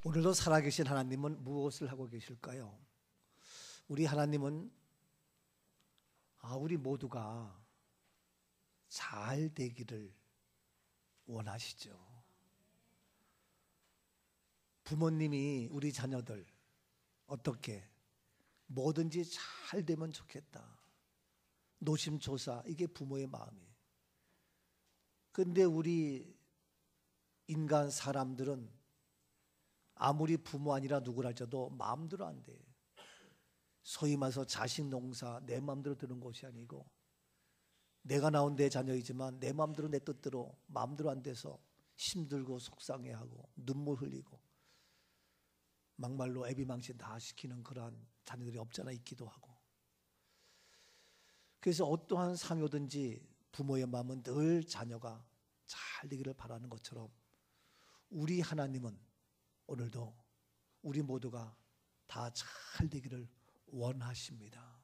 오늘도 살아계신 하나님은 무엇을 하고 계실까요? 우리 하나님은 우리 모두가 잘 되기를 원하시죠. 부모님이 우리 자녀들 어떻게 뭐든지 잘 되면 좋겠다. 노심초사, 이게 부모의 마음이에요. 그런데 우리 인간 사람들은 아무리 부모 아니라 누구랄지라도 마음대로 안 돼요. 소위 말해서 자식 농사 내 마음대로 드는 것이 아니고, 내가 낳은 내 자녀이지만 내 마음대로 내 뜻대로 마음대로 안 돼서 힘들고 속상해하고 눈물 흘리고 막말로 애비망신 다 시키는 그러한 자녀들이 없잖아 있기도 하고. 그래서 어떠한 상여든지 부모의 마음은 늘 자녀가 잘 되기를 바라는 것처럼, 우리 하나님은 오늘도 우리 모두가 다 잘 되기를 원하십니다.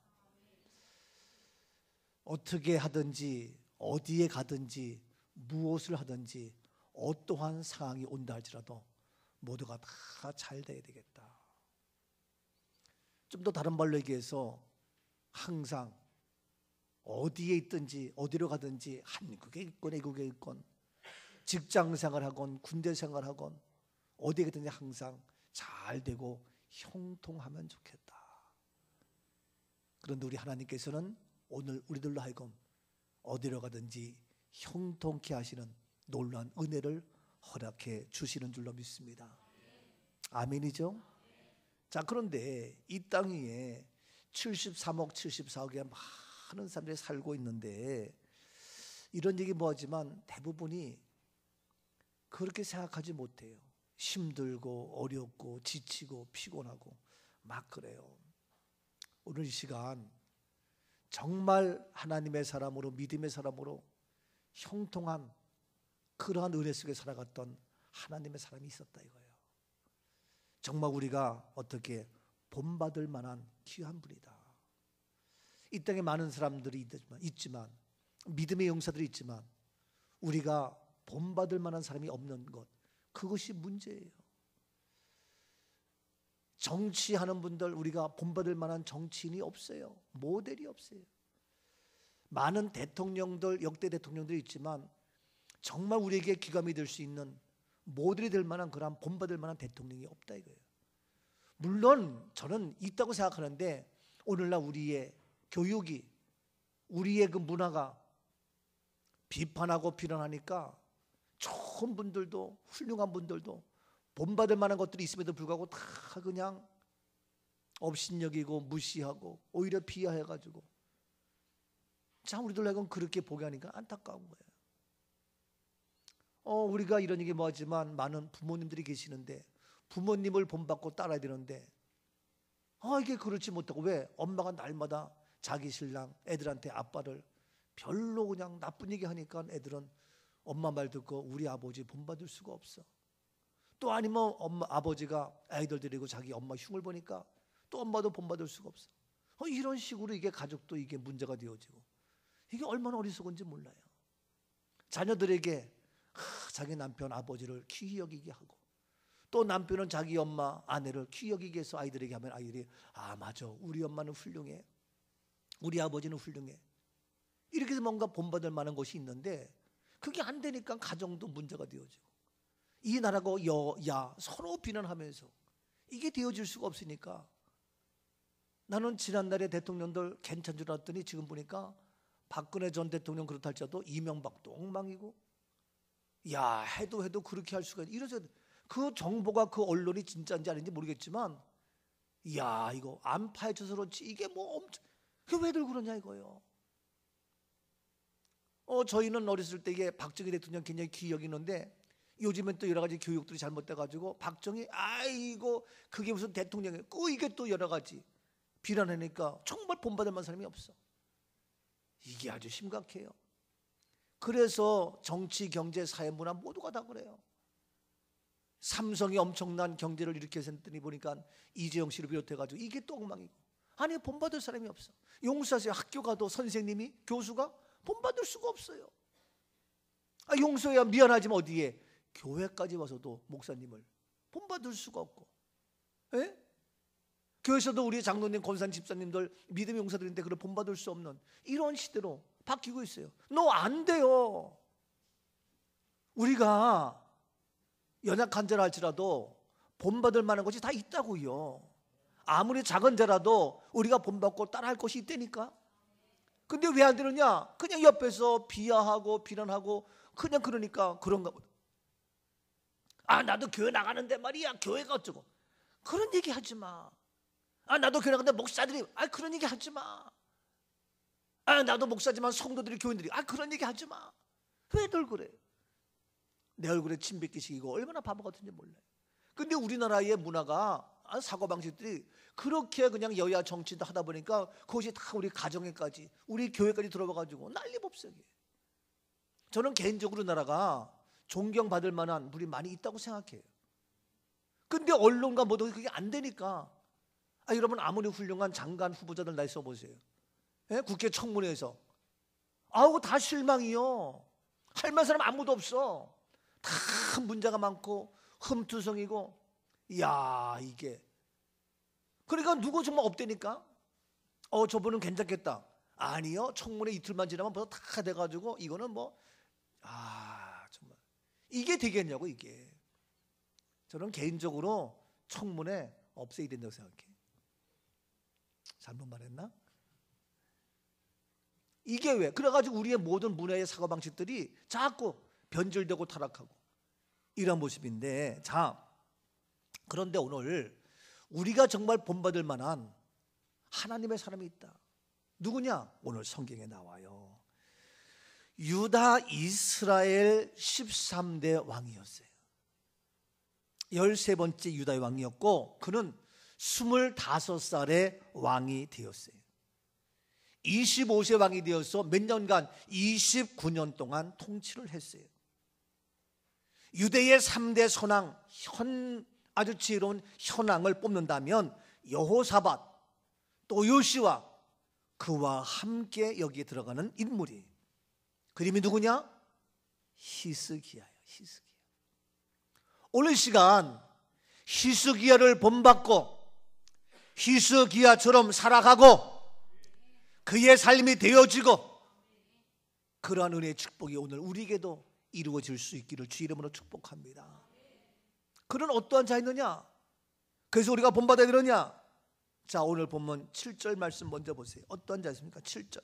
어떻게 하든지 어디에 가든지 무엇을 하든지 어떠한 상황이 온다 할지라도 모두가 다 잘 돼야 되겠다. 좀 더 다른 말로 얘기해서 항상 어디에 있든지 어디로 가든지 한국에 있건 외국에 있건 직장 생활하건 군대 생활하건 어디에 가든지 항상 잘 되고 형통하면 좋겠다. 그런데 우리 하나님께서는 오늘 우리들로 하여금 어디로 가든지 형통케 하시는 놀라운 은혜를 허락해 주시는 줄로 믿습니다. 아멘이죠? 자, 그런데 이 땅 위에 73억 74억의 많은 사람들이 살고 있는데, 이런 얘기 뭐하지만 대부분이 그렇게 생각하지 못해요. 힘들고 어렵고 지치고 피곤하고 막 그래요. 오늘 이 시간 정말 하나님의 사람으로, 믿음의 사람으로 형통한 그러한 은혜 속에 살아갔던 하나님의 사람이 있었다 이거예요. 정말 우리가 어떻게 본받을 만한 귀한 분이다. 이 땅에 많은 사람들이 있지만 믿음의 용사들이 있지만 우리가 본받을 만한 사람이 없는 것, 그것이 문제예요. 정치하는 분들, 우리가 본받을 만한 정치인이 없어요. 모델이 없어요. 많은 대통령들, 역대 대통령들이 있지만 정말 우리에게 귀감이 될 수 있는, 모델이 될 만한 그런 본받을 만한 대통령이 없다 이거예요. 물론 저는 있다고 생각하는데, 오늘날 우리의 교육이, 우리의 그 문화가 비판하고 비난하니까 좋은 분들도, 훌륭한 분들도 본받을 만한 것들이 있음에도 불구하고 다 그냥 업신여기고 무시하고 오히려 비하해가지고, 참 우리들에게는 그렇게 보게 하니까 안타까운 거예요. 우리가 이런 얘기 뭐하지만 많은 부모님들이 계시는데 부모님을 본받고 따라야 되는데 이게 그렇지 못하고, 왜? 엄마가 날마다 자기 신랑 애들한테 아빠를 별로 그냥 나쁜 얘기 하니까 애들은 엄마 말 듣고 우리 아버지 본받을 수가 없어. 또 아니면 아버지가 아이들 데리고 자기 엄마 흉을 보니까 또 엄마도 본받을 수가 없어. 이런 식으로 이게 가족도 이게 문제가 되어지고, 이게 얼마나 어리석은지 몰라요. 자녀들에게 자기 남편 아버지를 귀히 여기게 하고, 또 남편은 자기 엄마 아내를 귀히 여기게 해서 아이들에게 하면 아이들이 맞아, 우리 엄마는 훌륭해, 우리 아버지는 훌륭해, 이렇게 해서 뭔가 본받을 만한 것이 있는데 그게 안 되니까 가정도 문제가 되어지고, 이 나라고 여야 서로 비난하면서 이게 되어질 수가 없으니까, 나는 지난날의 대통령들 괜찮은 줄 알았더니 지금 보니까 박근혜 전 대통령 그렇다 할지라도 이명박도 엉망이고, 해도 그렇게 할 수가 있는, 이래서 그 정보가, 그 언론이 진짜인지 아닌지 모르겠지만 이거 안 파헤쳐서 그렇지 이게 뭐 엄청, 그게 왜들 그러냐 이거예요. 저희는 어렸을 때 이게 박정희 대통령 굉장히 귀히 여기는데, 요즘엔 또 여러 가지 교육들이 잘못돼가지고 박정희 그게 무슨 대통령이에요, 이게 또 여러 가지 비난하니까 정말 본받을 만한 사람이 없어. 이게 아주 심각해요. 그래서 정치, 경제, 사회, 문화 모두가 다 그래요. 삼성이 엄청난 경제를 일으켰더니 보니까 이재용 씨를 비롯해가지고 이게 또 엉망이고, 아니 본받을 사람이 없어. 용서하세요. 학교 가도 선생님이, 교수가 본받을 수가 없어요. 용서해야 미안하지만 어디에 교회까지 와서도 목사님을 본받을 수가 없고, 예? 교회에서도 우리 장로님, 권사님, 집사님들 믿음의 용사들인데 그걸 본받을 수 없는 이런 시대로 바뀌고 있어요. 너 안 돼요. 우리가 연약한 자라 할지라도 본받을 만한 것이 다 있다고요. 아무리 작은 자라도 우리가 본받고 따라할 것이 있다니까. 근데 왜 안 되느냐? 그냥 옆에서 비하하고 비난하고 그냥 그러니까 그런가 보다. 아, 나도 교회 나가는데 말이야, 교회가 어쩌고. 그런 얘기 하지 마. 아, 나도 교회 나가는데 목사들이, 아, 그런 얘기 하지 마. 아, 나도 목사지만 성도들이, 교인들이, 아, 그런 얘기 하지 마. 왜들 그래? 내 얼굴에 침 뱉기식이고 얼마나 바보 같은지 몰라요. 근데 우리나라의 문화가, 사고방식들이 그렇게 그냥 여야 정치도 하다 보니까 그것이 다 우리 가정에까지, 우리 교회까지 들어와가지고 난리법석이에요. 저는 개인적으로 나라가 존경받을 만한 물이 많이 있다고 생각해요. 근데 언론과 뭐도 그게 안 되니까, 여러분 아무리 훌륭한 장관 후보자들 날 써보세요. 예? 국회 청문회에서 아우 다 실망이요. 할 만한 사람 아무도 없어. 다 문제가 많고 흠투성이고. 이야, 이게 그러니까 누구 정말 없대니까 저분은 괜찮겠다. 아니요, 청문회 이틀만 지나면 벌써 다 돼가지고 이거는 뭐 정말 이게 되겠냐고. 이게 저는 개인적으로 청문회 없애야 된다고 생각해요. 잘못 말했나? 이게 왜? 그래가지고 우리의 모든 문화의 사고방식들이 자꾸 변질되고 타락하고 이런 모습인데, 자, 그런데 오늘 우리가 정말 본받을 만한 하나님의 사람이 있다. 누구냐? 오늘 성경에 나와요. 유다 이스라엘 13대 왕이었어요. 13번째 유다의 왕이었고 그는 25살에 왕이 되었어요. 25세 왕이 되어서 몇 년간 29년 동안 통치를 했어요. 유대의 3대 선왕, 아주 지혜로운 현왕을 뽑는다면 여호사밧, 또 요시와 그와 함께 여기에 들어가는 인물이, 그 이름이 누구냐? 히스기야예요. 히스기야. 오늘 시간 히스기야를 본받고 히스기야처럼 살아가고 그의 삶이 되어지고 그러한 은혜의 축복이 오늘 우리에게도 이루어질 수 있기를 주 이름으로 축복합니다. 그는 어떠한 자였느냐? 그래서 우리가 본받아야 되느냐? 자, 오늘 본문 7절 말씀 먼저 보세요. 어떠한 자였습니까? 7절.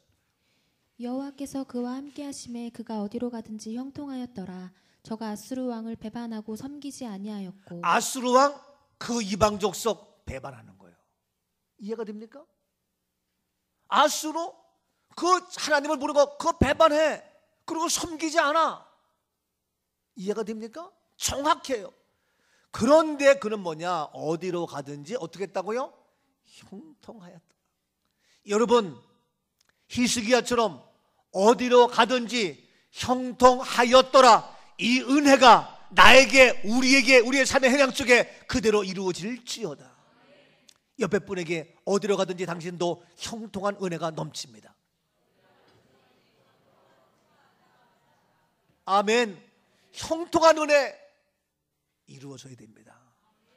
여호와께서 그와 함께 하심에 그가 어디로 가든지 형통하였더라. 저가 아수르 왕을 배반하고 섬기지 아니하였고. 아수르 왕 그 이방 족속 배반하는 거예요. 이해가 됩니까? 아수르 그 하나님을 모르고 그 배반해. 그리고 섬기지 않아. 이해가 됩니까? 정확해요. 그런데 그는 뭐냐? 어디로 가든지 어떻게 했다고요? 형통하였다. 여러분, 히스기야처럼 어디로 가든지 형통하였더라. 이 은혜가 나에게, 우리에게, 우리의 삶의 현장 속에 그대로 이루어질지어다. 옆에 분에게 어디로 가든지 당신도 형통한 은혜가 넘칩니다. 아멘. 형통한 은혜 이루어져야 됩니다.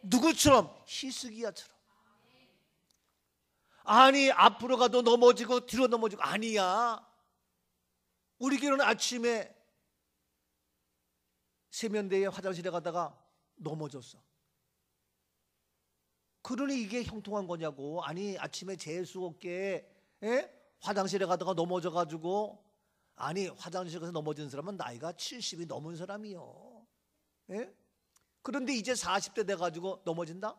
누구처럼? 히스기야처럼. 아니, 앞으로 가도 넘어지고 뒤로 넘어지고. 아니야. 우리 교회는 아침에 세면대에 화장실에 가다가 넘어졌어. 그러니 이게 형통한 거냐고. 아니, 아침에 재수없게 화장실에 가다가 넘어져가지고, 아니, 화장실에 가서 넘어진 사람은 나이가 70이 넘은 사람이요. 그런데 이제 40대 돼가지고 넘어진다?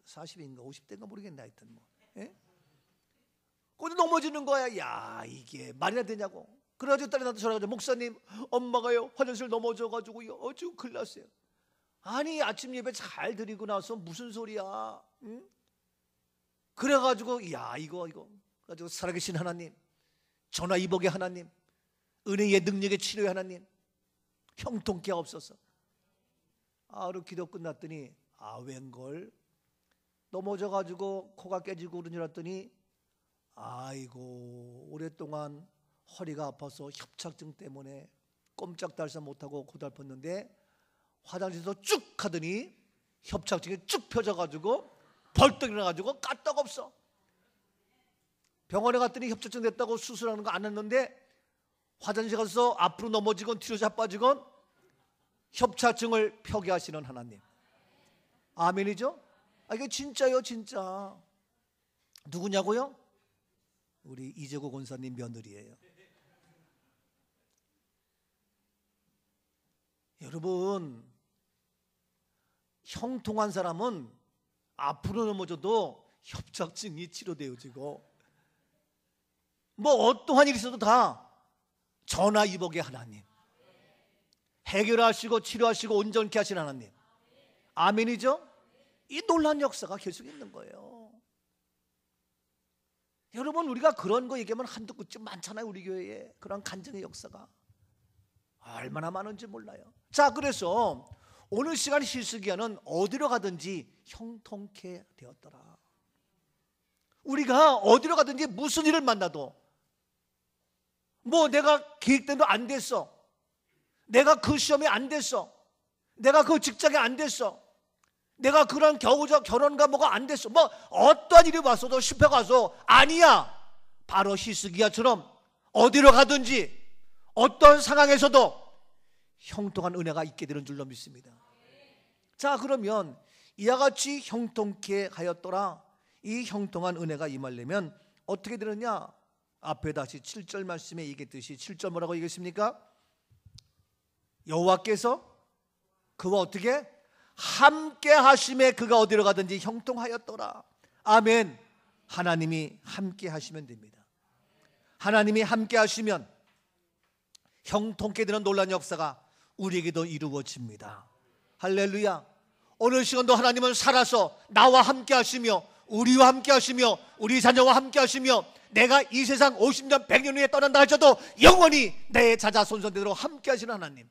40인가 50대인가 모르겠네. 하여튼 뭐. 거기 넘어지는 거야. 야, 이게 말이나 되냐고. 그래가지고 딸이 나한테 전화가지고, 목사님, 엄마가요 화장실 넘어져가지고요 지금 큰일 났어요. 아니, 아침 예배 잘 드리고 나서 무슨 소리야? 응? 그래가지고 야, 이거 가지고 살아계신 하나님, 전화위복의 하나님, 은혜의 능력의 치료의 하나님, 형통케 하옵소서. 하루 기도 끝났더니 웬걸 넘어져가지고 코가 깨지고 그런 줄 알았더니, 아이고, 오랫동안 허리가 아파서 협착증 때문에 꼼짝달싹 못하고 고달팠는데 화장실에서 쭉 하더니 협착증이 쭉 펴져가지고 벌떡 일어나가지고 까딱 없어. 병원에 갔더니 협착증 됐다고 수술하는 거 안 했는데 화장실 가서 앞으로 넘어지건 뒤로 자빠지건 협착증을 펴게 하시는 하나님. 아멘이죠? 이게 진짜요, 진짜. 누구냐고요? 우리 이재고 권사님 며느리예요. 여러분, 형통한 사람은 앞으로 넘어져도 협착증이 치료되어지고 뭐 어떠한 일이 있어도 다 전화위복의 하나님, 해결하시고 치료하시고 온전케 하신 하나님. 아멘이죠? 이 놀라운 역사가 계속 있는 거예요. 여러분, 우리가 그런 거 얘기하면 한두 끝쯤 많잖아요. 우리 교회에 그런 간증의 역사가 얼마나 많은지 몰라요. 자, 그래서 오늘 시간 히스기야는 어디로 가든지 형통케 되었더라. 우리가 어디로 가든지 무슨 일을 만나도 뭐 내가 계획대로 안 됐어, 내가 그 시험이 안 됐어, 내가 그 직장이 안 됐어, 내가 그런 겨우적 결혼과 뭐가 안 됐어, 뭐 어떠한 일이 왔어도 실패가서 아니야. 바로 히스기야처럼 어디로 가든지 어떤 상황에서도 형통한 은혜가 있게 되는 줄로 믿습니다. 자, 그러면 이와 같이 형통케 하였더라. 이 형통한 은혜가 임하려면 어떻게 되느냐? 앞에 다시 7절 말씀에 얘기했듯이 7절 뭐라고 얘기했습니까? 여호와께서 그와 어떻게? 함께 하심에 그가 어디로 가든지 형통하였더라. 아멘. 하나님이 함께 하시면 됩니다. 하나님이 함께 하시면 형통케 되는 놀라운 역사가 우리에게도 이루어집니다. 할렐루야. 오늘 시간도 하나님은 살아서 나와 함께 하시며 우리와 함께 하시며 우리 자녀와 함께 하시며 내가 이 세상 50년 100년 후에 떠난다 할지라도 영원히 내 자자손손대로 함께 하시는 하나님,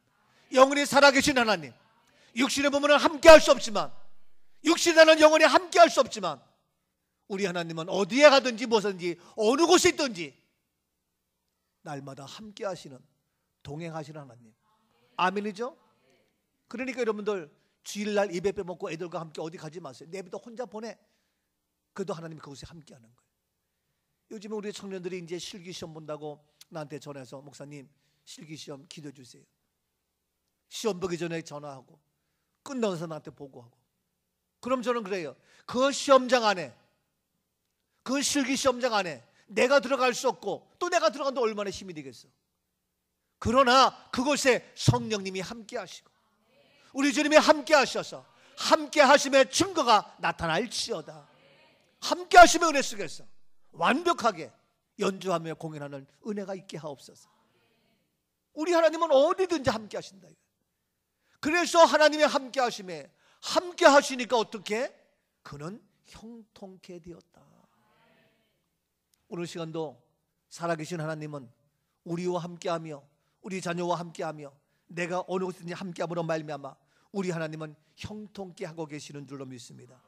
영원히 살아계신 하나님. 육신의 몸은 함께 할 수 없지만, 육신에는 영원히 함께 할 수 없지만 우리 하나님은 어디에 가든지 무엇이든지 어느 곳에 있든지 날마다 함께 하시는, 동행하시는 하나님. 아멘이죠? 그러니까 여러분들 주일날 예배 빼먹고 애들과 함께 어디 가지 마세요. 내비도 혼자 보내. 그래도 하나님이 그곳에 함께 하는 거예요. 요즘에 우리 청년들이 이제 실기시험 본다고 나한테 전화해서 목사님 실기시험 기도해 주세요. 시험 보기 전에 전화하고 끝나서 나한테 보고하고. 그럼 저는 그래요. 그 시험장 안에, 그 실기시험장 안에 내가 들어갈 수 없고 또 내가 들어간다 얼마나 힘이 되겠어. 그러나 그곳에 성령님이 함께 하시고 우리 주님이 함께 하셔서 함께 하심의 증거가 나타날지어다. 함께 하심의 은혜 속에서 완벽하게 연주하며 공연하는 은혜가 있게 하옵소서. 우리 하나님은 어디든지 함께 하신다. 그래서 하나님의 함께 하심에 함께 하시니까 어떻게? 그는 형통케 되었다. 오늘 시간도 살아계신 하나님은 우리와 함께하며 우리 자녀와 함께하며 내가 어느 곳든지 함께함으로 말미암아 우리 하나님은 형통케 하고 계시는 줄로 믿습니다.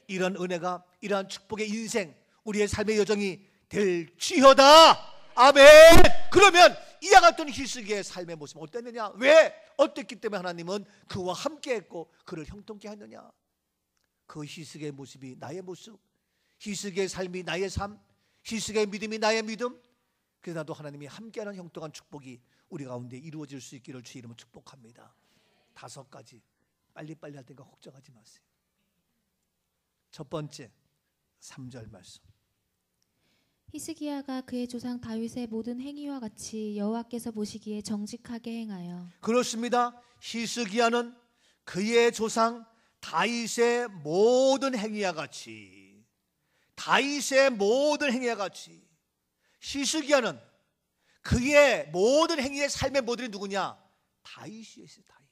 이런 은혜가, 이러한 축복의 인생, 우리의 삶의 여정이 될지어다. 아멘. 그러면 이와 같은 히스기야의 삶의 모습은 어땠느냐? 왜? 어땠기 때문에 하나님은 그와 함께했고 그를 형통케 했느냐? 그 히스기야의 모습이 나의 모습, 히스기야의 삶이 나의 삶, 히스기야의 믿음이 나의 믿음. 그래서 나도 하나님이 함께하는 형통한 축복이 우리 가운데 이루어질 수 있기를 주의 이름으로 축복합니다. 5가지 빨리빨리 할 테니까 걱정하지 마세요. 첫 번째 3절 말씀. 히스기야가 그의 조상 다윗의 모든 행위와 같이 여호와께서 보시기에 정직하게 행하여. 그렇습니다. 히스기야는 그의 조상 다윗의 모든 행위와 같이, 다윗의 모든 행위와 같이, 히스기야는 그의 모든 행위의 삶의 모델이 누구냐? 다윗이었어요. 다윗.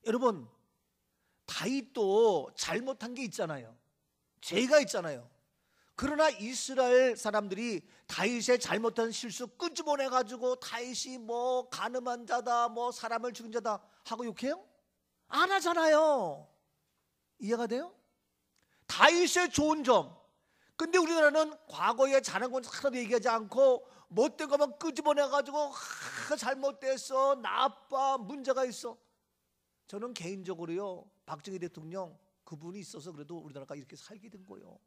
여러분, 다윗도 잘못한 게 있잖아요. 죄가 있잖아요. 그러나 이스라엘 사람들이 다윗의 잘못한 실수 끄집어내가지고 다윗이 뭐 간음한 자다, 뭐 사람을 죽인 자다 하고 욕해요? 안 하잖아요. 이해가 돼요? 다윗의 좋은 점. 근데 우리나라는 과거에 잘한 건 하나도 얘기하지 않고 못된 것만 끄집어내가지고 잘못됐어, 나빠, 문제가 있어. 저는 개인적으로요, 박정희 대통령 그분이 있어서 그래도 우리나라가 이렇게 살게 된 거예요.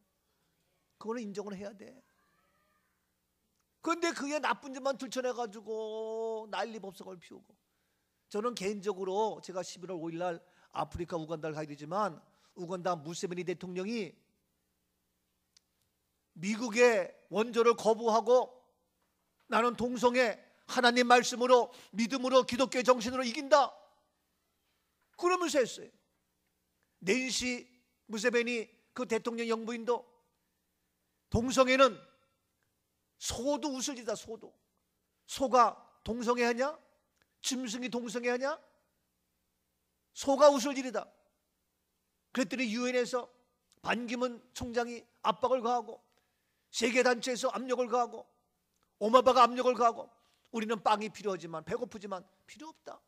그거는 인정을 해야 돼. 그런데 그게 나쁜 점만 들춰내가지고 난리법석을 피우고. 저는 개인적으로 제가 11월 5일 날 아프리카 우간다를 가야 되지만 우간다 무세베니 대통령이 미국의 원조를 거부하고 나는 동성애 하나님 말씀으로 믿음으로 기독교의 정신으로 이긴다 그러면서 했어요. 낸시 무세베니 그 대통령 영부인도 동성애는 소도 우슬이다. 소도. 소가 동성애하냐? 짐승이 동성애하냐? 소가 우슬질이다. 그랬더니 유엔에서 반기문 총장이 압박을 가하고 세계단체에서 압력을 가하고 오마바가 압력을 가하고 우리는 빵이 필요하지만 배고프지만 필요 없다.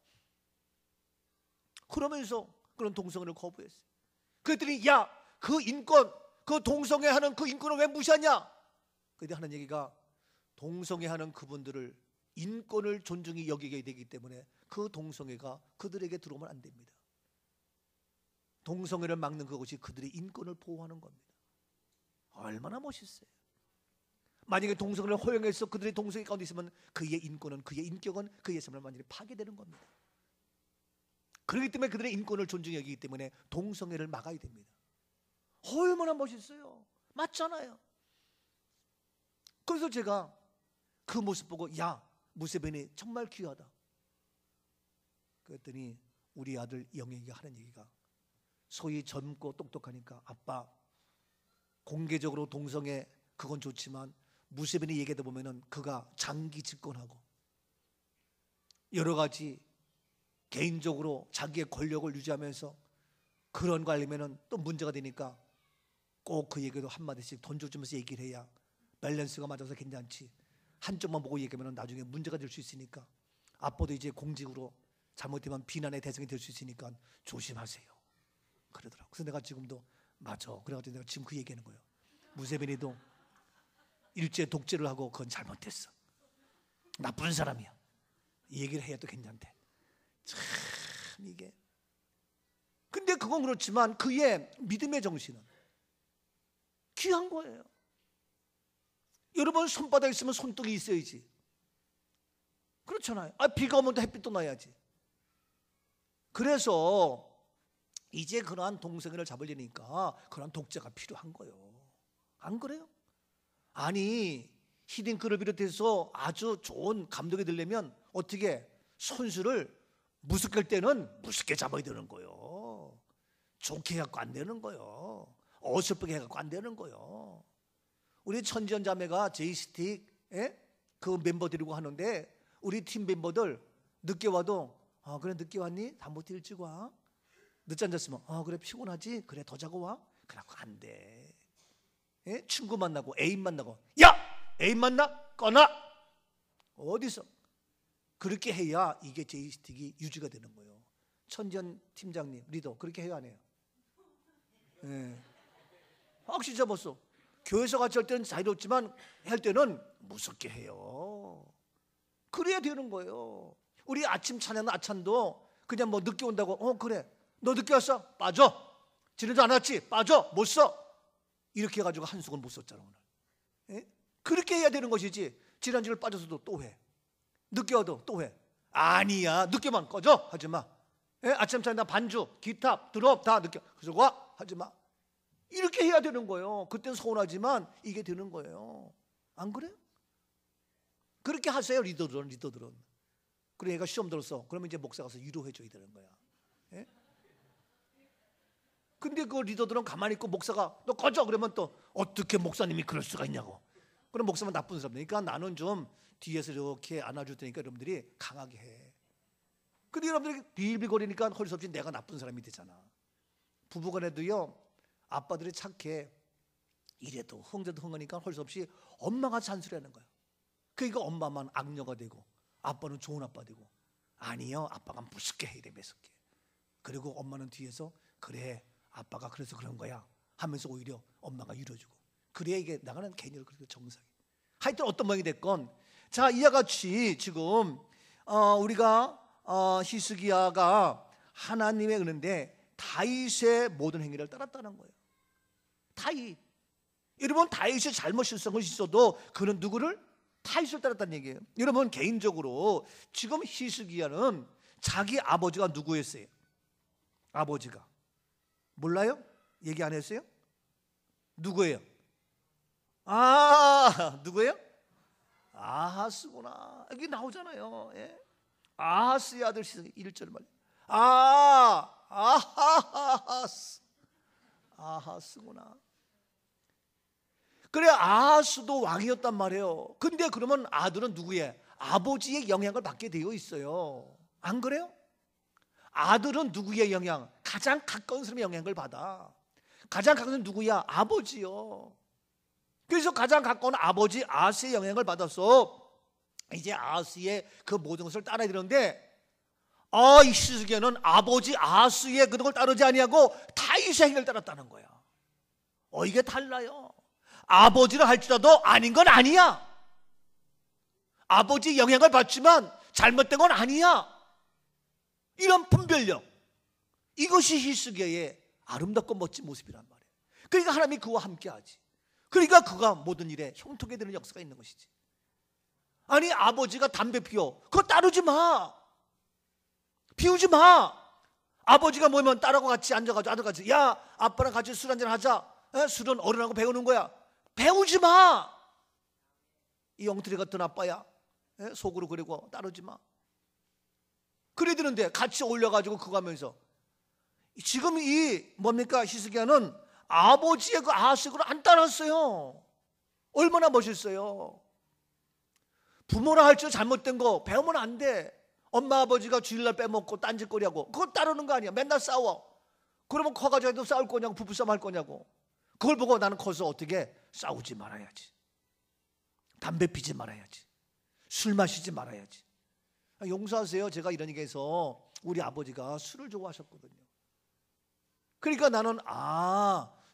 그러면서 그런 동성애를 거부했어요. 그랬더니 야, 그 인권, 그 동성애하는 그 인권을 왜 무시하냐? 그런데 하는 얘기가 동성애하는 그분들을 인권을 존중히 여기게 되기 때문에 그 동성애가 그들에게 들어오면 안 됩니다. 동성애를 막는 그것이 그들의 인권을 보호하는 겁니다. 얼마나 멋있어요. 만약에 동성애를 허용해서 그들의 동성애 가운데 있으면 그의 인권은, 그의 인격은, 그의 삶을 완전히 파괴되는 겁니다. 그렇기 때문에 그들의 인권을 존중히 여기기 때문에 동성애를 막아야 됩니다. 얼마나 멋있어요. 맞잖아요. 그래서 제가 그 모습 보고 야, 무세베니 정말 귀하다. 그랬더니 우리 아들 영애가 하는 얘기가 소위 젊고 똑똑하니까 아빠 공개적으로 동성애 그건 좋지만 무세베니 얘기하다 보면은 그가 장기 집권하고 여러 가지 개인적으로 자기의 권력을 유지하면서 그런 거 알리면은 또 문제가 되니까 꼭 그 얘기도 한마디씩 던져주면서 얘기를 해야 밸런스가 맞아서 괜찮지. 한쪽만 보고 얘기하면 나중에 문제가 될 수 있으니까 아빠도 이제 공직으로 잘못되면 비난의 대상이 될 수 있으니까 조심하세요. 그러더라고. 그래서 내가 지금도 맞아. 그래가지고 내가 지금 그 얘기하는 거예요. 무세베니도 일제 독재를 하고 그건 잘못됐어. 나쁜 사람이야. 이 얘기를 해야 또 괜찮대. 참 이게. 근데 그건 그렇지만 그의 믿음의 정신은 귀한 거예요. 여러분 손바닥 있으면 손등이 있어야지. 그렇잖아요. 비가 오면 또 햇빛도 나야지. 그래서 이제 그러한 동성애를 잡으려니까 그러한 독재가 필요한 거예요. 안 그래요? 아니 히딩크를 비롯해서 아주 좋은 감독이 되려면 어떻게 선수를 무섭게 할 때는 무섭게 잡아야 되는 거예요. 좋게 해갖고 안 되는 거예요. 어설프게 해갖고 안 되는 거예요. 우리 천지연 자매가 제이스틱 그 멤버 데리고 하는데 우리 팀 멤버들 늦게 와도 그래 늦게 왔니? 다못 일찍 와. 늦잠 잤으면 그래 피곤하지? 그래 더 자고 와. 그래갖고 안 돼. 친구 만나고 애인 만나고 야! 애인 만나? 꺼놔! 어디서? 그렇게 해야 이게 제이스틱이 유지가 되는 거예요. 천지연 팀장님 리더 그렇게 해야 안 해요? 확실히 잡았어. 교회에서 같이 할 때는 자유롭지만 할 때는 무섭게 해요. 그래야 되는 거예요. 우리 아침 찬양 아찬도 그냥 뭐 늦게 온다고 그래 너 늦게 왔어? 빠져. 지내도 안 왔지? 빠져. 못 써. 이렇게 해가지고 한숨을 못 썼잖아 오늘. 그렇게 해야 되는 것이지 지난주를 빠져서도 또 해. 늦게 와도 또 해. 아니야 늦게만 꺼져 하지마. 아침 찬양 반주 기타 드럼 다 늦게 그래서 와 하지마. 이렇게 해야 되는 거예요. 그때는 서운하지만 이게 되는 거예요. 안 그래요? 그렇게 하세요 리더들은. 그래 얘가 시험 들었어. 그러면 이제 목사 가서 위로해 줘야 되는 거야. 근데 그 리더들은 가만히 있고 목사가 너 꺼져 그러면 또 어떻게 목사님이 그럴 수가 있냐고. 그럼 목사만 나쁜 사람이니까 나는 좀 뒤에서 이렇게 안아줄 테니까 여러분들이 강하게 해. 근데 여러분들이 빌빌거리니까 할 수 없이 내가 나쁜 사람이 되잖아. 부부간에도요 아빠들이 착해. 이래도 형제도 흥하니까 할 수 없이 엄마가 잔소리하는 거야. 그러니까 엄마만 악녀가 되고 아빠는 좋은 아빠 되고. 아니요 아빠가 무섭게 해야 돼. 매섭게. 그리고 엄마는 뒤에서 그래 아빠가 그래서 그런 거야 하면서 오히려 엄마가 위로해주고. 그래야 이게 나가는 개념을 그렇게 정상이. 하여튼 어떤 모양이 됐건 자 이와 같이 지금 우리가 히스기야가 하나님의 은혜인데 다윗의 모든 행위를 따랐다는 거예요. 다윗. 여러분, 다윗이 잘못 실수한 것이 있어도 그는 누구를? 다윗을 따랐다는 얘기예요. 여러분, 개인적으로 지금 히스기야는 자기 아버지가 누구였어요? 아버지가 몰라요? 얘기 안 했어요? 누구예요? 누구예요? 아하스구나. 여기 나오잖아요. 예? 아하스의 아들 시승 1절 말. 아하스구나. 그래, 아하스도 왕이었단 말이에요. 근데 그러면 아들은 누구의? 아버지의 영향을 받게 되어 있어요. 안 그래요? 아들은 누구의 영향? 가장 가까운 사람의 영향을 받아. 가장 가까운 사람은 누구야? 아버지요. 그래서 가장 가까운 아버지 아하스의 영향을 받아서 이제 아하스의 그 모든 것을 따라야 되는데, 이 히스기야는 아버지 아하스의 그런 걸 따르지 아니하고 다윗의 행위를 따랐다는 거야. 이게 달라요. 아버지를 할지라도 아닌 건 아니야. 아버지의 영향을 받지만 잘못된 건 아니야. 이런 분별력, 이것이 히스기야의 아름답고 멋진 모습이란 말이에요. 그러니까 하나님이 그와 함께하지. 그러니까 그가 모든 일에 형통하게 되는 역사가 있는 것이지. 아니, 아버지가 담배 피워, 그거 따르지 마. 피우지 마. 아버지가 뭐면 딸하고 같이 앉아가지고 아들같이, 야, 아빠랑 같이 술 한잔 하자. 술은 어른하고 배우는 거야. 배우지 마. 이 엉터리 같은 아빠야. 속으로 그리고 따르지 마. 그래야 되는데 같이 올려가지고 그거 하면서, 지금 이 뭡니까? 히스기야는 아버지의 그 아하스를 안 따랐어요. 얼마나 멋있어요. 부모라 할지라도 잘못된 거 배우면 안 돼. 엄마 아버지가 주일날 빼먹고 딴짓거리하고 그거 따르는 거 아니야. 맨날 싸워. 그러면 커가지고 싸울 거냐고, 부부싸움 할 거냐고. 그걸 보고 나는 커서 어떻게 싸우지 말아야지. 담배 피지 말아야지. 술 마시지 말아야지. 용서하세요. 제가 이런 얘기해서 우리 아버지가 술을 좋아하셨거든요. 그러니까 나는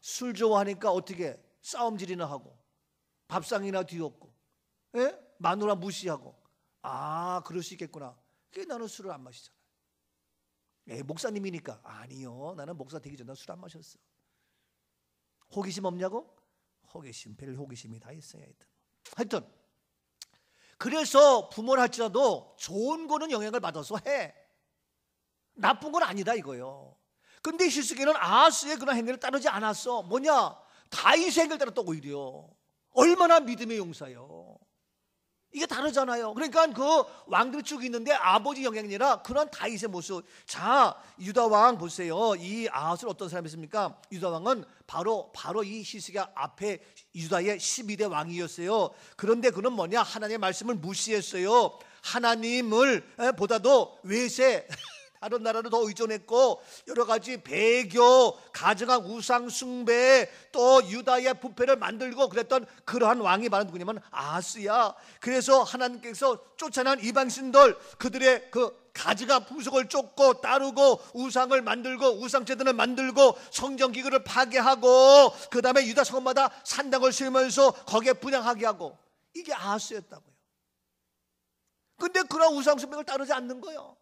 술 좋아하니까 어떻게 싸움질이나 하고 밥상이나 뒤엎고, 마누라 무시하고, 그럴 수 있겠구나. 그게 나는 술을 안 마시잖아요. 목사님이니까. 아니요, 나는 목사 되기 전에 술 안 마셨어. 호기심 없냐고? 호기심, 별 호기심이 다 있어야 하여튼 그래서 부모를 할지라도 좋은 거는 영향을 받아서 해. 나쁜 건 아니다 이거요. 근데 히스기야는 아하스의 그런 행위를 따르지 않았어. 뭐냐? 다윗의 행위를 따랐다. 오히려 얼마나 믿음의 용사요. 이게 다르잖아요. 그러니까 그 왕들이 쭉 있는데 아버지 영향이 아니라 그런 다윗의 모습. 자, 유다 왕 보세요. 이 아하스는 어떤 사람이었습니까? 유다 왕은 바로 이 히스기야 앞에 유다의 12대 왕이었어요. 그런데 그는 뭐냐? 하나님의 말씀을 무시했어요. 하나님을 보다도 외세, 다른 나라를 더 의존했고, 여러 가지 배교, 가증한 우상 숭배, 또 유다의 부패를 만들고 그랬던 그러한 왕이 바로 누구냐면 아하스야. 그래서 하나님께서 쫓아난 이방신들, 그들의 그 가증한 풍속을 쫓고 따르고 우상을 만들고 우상제단을 만들고 성전기구를 파괴하고, 그 다음에 유다 성마다 산당을 세우면서 거기에 분향하게 하고, 이게 아하스였다고요. 근데 그런 우상 숭배를 따르지 않는 거예요.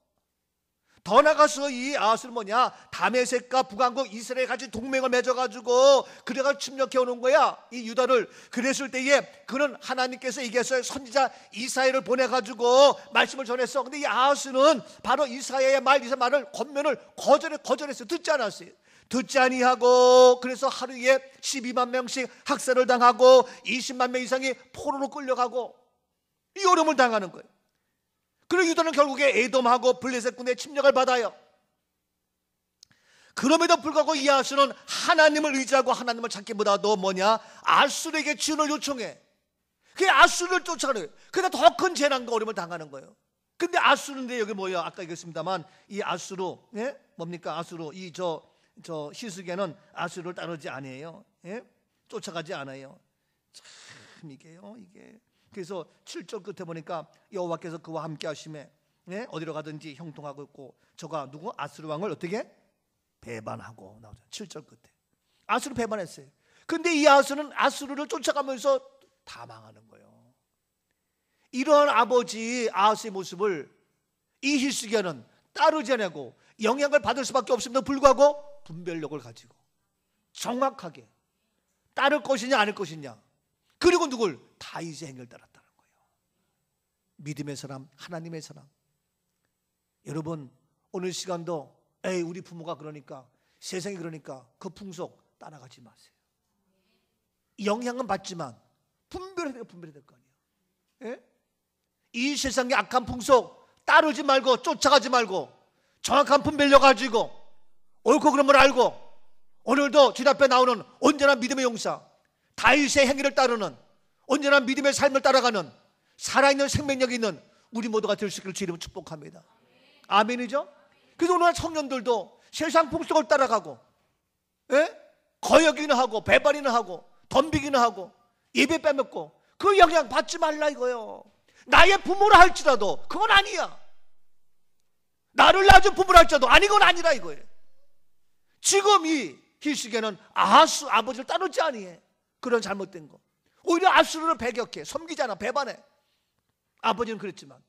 더 나가서 이 아하스는 뭐냐? 다메섹과 북왕국 이스라엘 같이 동맹을 맺어가지고 그래가 침략해 오는 거야, 이 유다를. 그랬을 때에 그는 하나님께서 얘기했어요. 선지자 이사야를 보내가지고 말씀을 전했어. 근데 이 아하스는 바로 이사야의 말을 권면을 거절했어요. 듣지 않았어요. 듣지 아니하고, 그래서 하루에 12만 명씩 학살을 당하고 20만 명 이상이 포로로 끌려가고 이 어려움을 당하는 거예요. 그리고 유다는 결국에 에돔하고 블레셋 군의 침략을 받아요. 그럼에도 불구하고 이 아하스는 하나님을 의지하고 하나님을 찾기보다도 뭐냐? 아수르에게 지원을 요청해. 그 아수르를 쫓아가는 거예요. 그러니까 더 큰 재난과 어려움을 당하는 거예요. 근데 아수르인데 여기 뭐예요? 아까 얘기했습니다만 이 아수르, 뭡니까? 아수르, 저 히스기야는 아수르를 따르지 않아요. 쫓아가지 않아요. 참 이게요, 이게. 그래서 7절 끝에 보니까 여호와께서 그와 함께 하심에 어디로 가든지 형통하고 있고, 저가 누구? 아수르 왕을 어떻게? 배반하고 나오죠. 7절 끝에 아수르 배반했어요. 근데 이 아하스는 아수르를 쫓아가면서 다 망하는 거예요. 이러한 아버지 아하스의 모습을 이 히스기야는 따르지 않고 영향을 받을 수밖에 없음에도 불구하고 분별력을 가지고 정확하게 따를 것이냐 아닐 것이냐, 그리고 누굴? 다윗의 행위를 따랐다는 거예요. 믿음의 사람, 하나님의 사람. 여러분 오늘 시간도 우리 부모가 그러니까, 세상이 그러니까 그 풍속 따라가지 마세요. 영향은 받지만 분별해야 될 거 아니에요. 예? 이 세상의 악한 풍속 따르지 말고 쫓아가지 말고 정확한 분별력 가지고 옳고 그름을 알고, 오늘도 주님 앞에 나오는 온전한 믿음의 용사, 다윗의 행위를 따르는 온전한 믿음의 삶을 따라가는 살아있는 생명력이 있는 우리 모두가 될 수 있기를 주 이름으로 축복합니다. 아멘이죠? 그래서 오늘 청년들도 세상 풍속을 따라가고, 거역이나 하고 배반이나 하고 덤비기나 하고 예배 빼먹고, 그 영향 받지 말라 이거예요. 나의 부모라 할지라도 그건 아니야. 나를 낳은 부모라 할지라도 아니건 아니라 이거예요. 지금 이 시기에는 아하스 아버지를 따르지 아니해. 그런 잘못된 거. 오히려 아수르를 배격해, 섬기잖아, 배반해. 아버지는 그랬지만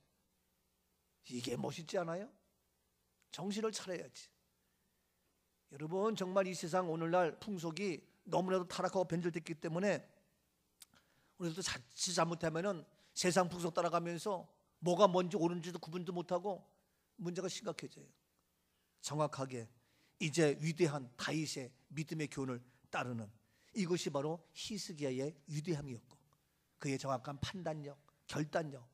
이게 멋있지 않아요? 정신을 차려야지. 여러분 정말 이 세상 오늘날 풍속이 너무나도 타락하고 변절됐기 때문에 우리도 자칫 잘못하면은 세상 풍속 따라가면서 뭐가 뭔지 옳은지도 구분도 못하고 문제가 심각해져요. 정확하게 이제 위대한 다윗의 믿음의 교훈을 따르는 이것이 바로 히스기야의 위대함이었고, 그의 정확한 판단력, 결단력,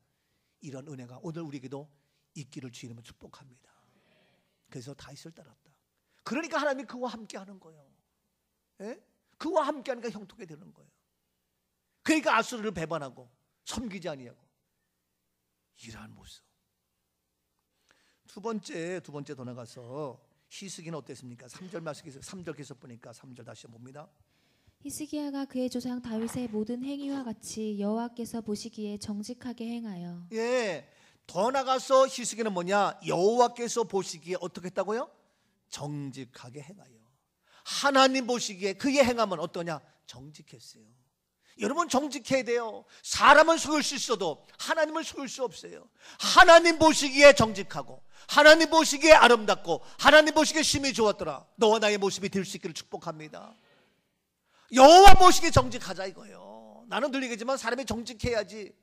이런 은혜가 오늘 우리에게도 있기를 주 이름으로 축복합니다. 그래서 다윗을 따랐다. 그러니까 하나님이 그와 함께 하는 거예요. 그와 함께 하니까 형통이 되는 거예요. 그러니까 아수르를 배반하고 섬기지 아니하고, 이러한 모습. 두 번째 더 나가서 히스기는 어땠습니까? 3절 말씀에서 3절 계속 보니까 3절 다시 봅니다. 히스기야가 그의 조상 다윗의 모든 행위와 같이 여호와께서 보시기에 정직하게 행하여. 더 나가서 히스기는 뭐냐? 여호와께서 보시기에 어떻게 했다고요? 정직하게 행하여. 하나님 보시기에 그의 행함은 어떠냐? 정직했어요. 여러분 정직해야 돼요. 사람은 속일 수 있어도 하나님은 속일 수 없어요. 하나님 보시기에 정직하고, 하나님 보시기에 아름답고, 하나님 보시기에 심히 좋았더라. 너와 나의 모습이 될 수 있기를 축복합니다. 여호와 보시기에 정직하자 이거예요. 나는 들리겠지만 사람이 정직해야지.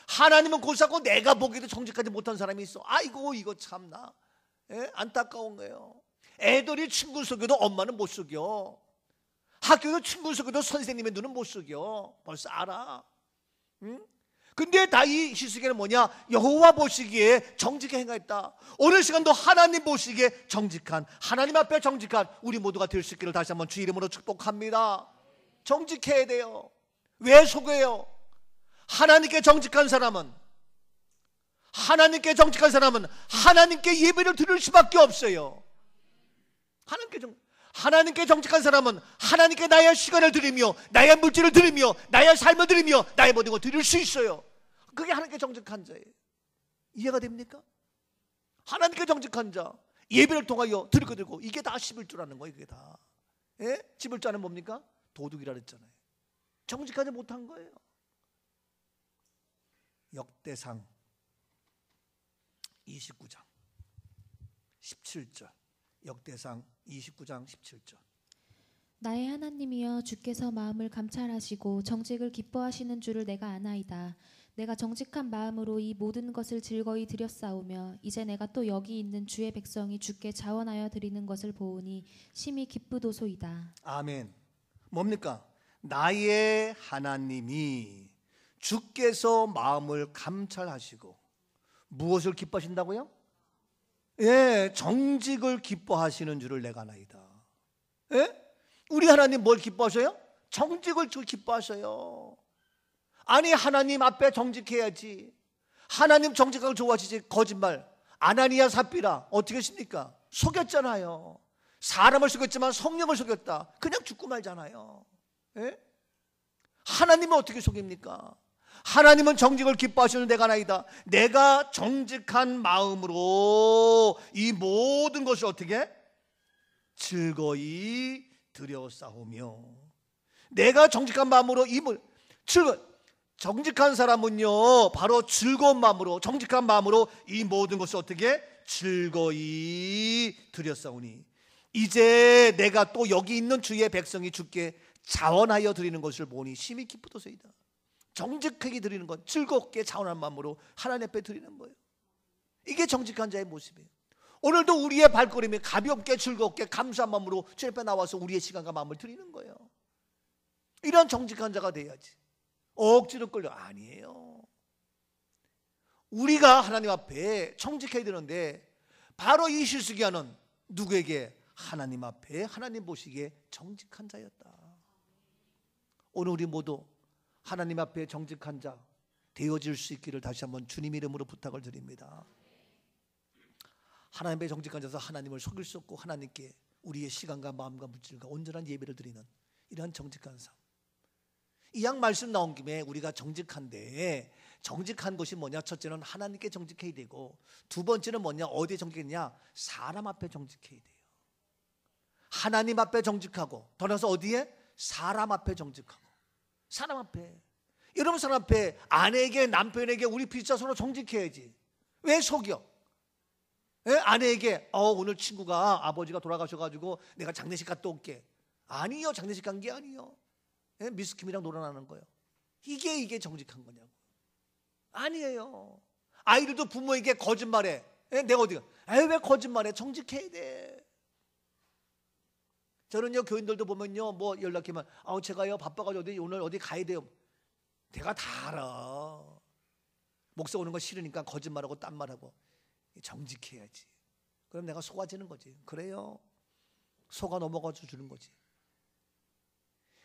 하나님은 고사고 내가 보기에도 정직하지 못한 사람이 있어. 아이고 이거 참나 안타까운 거예요. 애들이 친구 속여도 엄마는 못 속여. 학교도 친구 속여도 선생님의 눈은 못 속여. 벌써 알아. 근데 다윗 히스기야는 뭐냐? 여호와 보시기에 정직하게 행하였다. 오늘 시간도 하나님 보시기에 정직한, 하나님 앞에 정직한 우리 모두가 될 수 있기를 다시 한번 주 이름으로 축복합니다. 정직해야 돼요. 왜 속여요? 하나님께 정직한 사람은 하나님께 예배를 드릴 수밖에 없어요. 하나님께 정직한 사람은 하나님께 나의 시간을 드리며 나의 물질을 드리며 나의 삶을 드리며 나의 모든 걸 드릴 수 있어요. 그게 하나님께 정직한 자예요. 이해가 됩니까? 하나님께 정직한 자, 예배를 통하여 드릴 거 드리고, 이게 다 11조라는 거예요. 이게 다 11조는 뭡니까? 도둑이라 그랬잖아요. 정직하지 못한 거예요. 역대상 29장 17절. 역대상 29장 17절. 나의 하나님이여, 주께서 마음을 감찰하시고 정직을 기뻐하시는 줄을 내가 아나이다. 내가 정직한 마음으로 이 모든 것을 즐거이 드렸사오며 이제 내가 또 여기 있는 주의 백성이 주께 자원하여 드리는 것을 보오니 심히 기쁘도소이다. 아멘. 뭡니까? 나의 하나님이 주께서 마음을 감찰하시고 무엇을 기뻐하신다고요? 정직을 기뻐하시는 줄을 내가 아나이다. 우리 하나님 뭘 기뻐하셔요? 정직을 기뻐하셔요. 아니 하나님 앞에 정직해야지. 하나님 정직하고 좋아하시지. 거짓말. 아나니아 삽비라 어떻게 했습니까? 속였잖아요. 사람을 속였지만 성령을 속였다. 그냥 죽고 말잖아요. 하나님은 어떻게 속입니까? 하나님은 정직을 기뻐하시는 내가 나이다. 내가 정직한 마음으로 이 모든 것을 어떻게? 즐거이 드려싸우며. 내가 정직한 마음으로 정직한 사람은요 바로 즐거운 마음으로, 정직한 마음으로 이 모든 것을 어떻게? 즐거이 드려싸우니. 이제 내가 또 여기 있는 주의 백성이 주께 자원하여 드리는 것을 보니 심히 기쁘도소이다. 정직하게 드리는 것, 즐겁게 자원한 마음으로 하나님 앞에 드리는 거예요. 이게 정직한 자의 모습이에요. 오늘도 우리의 발걸음이 가볍게 즐겁게 감사한 마음으로 주 앞에 나와서 우리의 시간과 마음을 드리는 거예요. 이런 정직한 자가 돼야지. 억지로 끌려 아니에요. 우리가 하나님 앞에 정직해야 되는데 바로 이 히스기야는 누구에게? 하나님 앞에 하나님 보시기에 정직한 자였다. 오늘 우리 모두 하나님 앞에 정직한 자 되어질 수 있기를 다시 한번 주님 이름으로 부탁을 드립니다. 하나님 앞에 정직한 자서 하나님을 속일 수 없고 하나님께 우리의 시간과 마음과 물질과 온전한 예배를 드리는 이러한 정직한 삶. 이 양 말씀 나온 김에 우리가 정직한데 정직한 것이 뭐냐? 첫째는 하나님께 정직해야 되고 두 번째는 뭐냐? 어디에 정직했냐? 사람 앞에 정직해야 돼요. 하나님 앞에 정직하고 더 나아가서 어디에? 사람 앞에 정직하고. 사람 앞에. 여러분 사람 앞에 아내에게 남편에게 우리 피자 서로 정직해야지. 왜 속여? 예? 아내에게 오늘 친구가 아버지가 돌아가셔가지고 내가 장례식 갔다 올게. 아니요, 장례식 간 게 아니요. 예? 미스킴이랑 놀아나는 거예요. 이게 정직한 거냐고. 아니에요. 아이들도 부모에게 거짓말해. 예? 내가 어디가? 왜 거짓말해? 정직해야 돼. 저는요 교인들도 보면요 뭐 연락하면 제가요 바빠가지고 오늘 어디 가야 돼요. 내가 다 알아. 목사 오는 거 싫으니까 거짓말하고 딴 말하고. 정직해야지. 그럼 내가 속아지는 거지. 그래요. 속아 넘어가 주는 거지.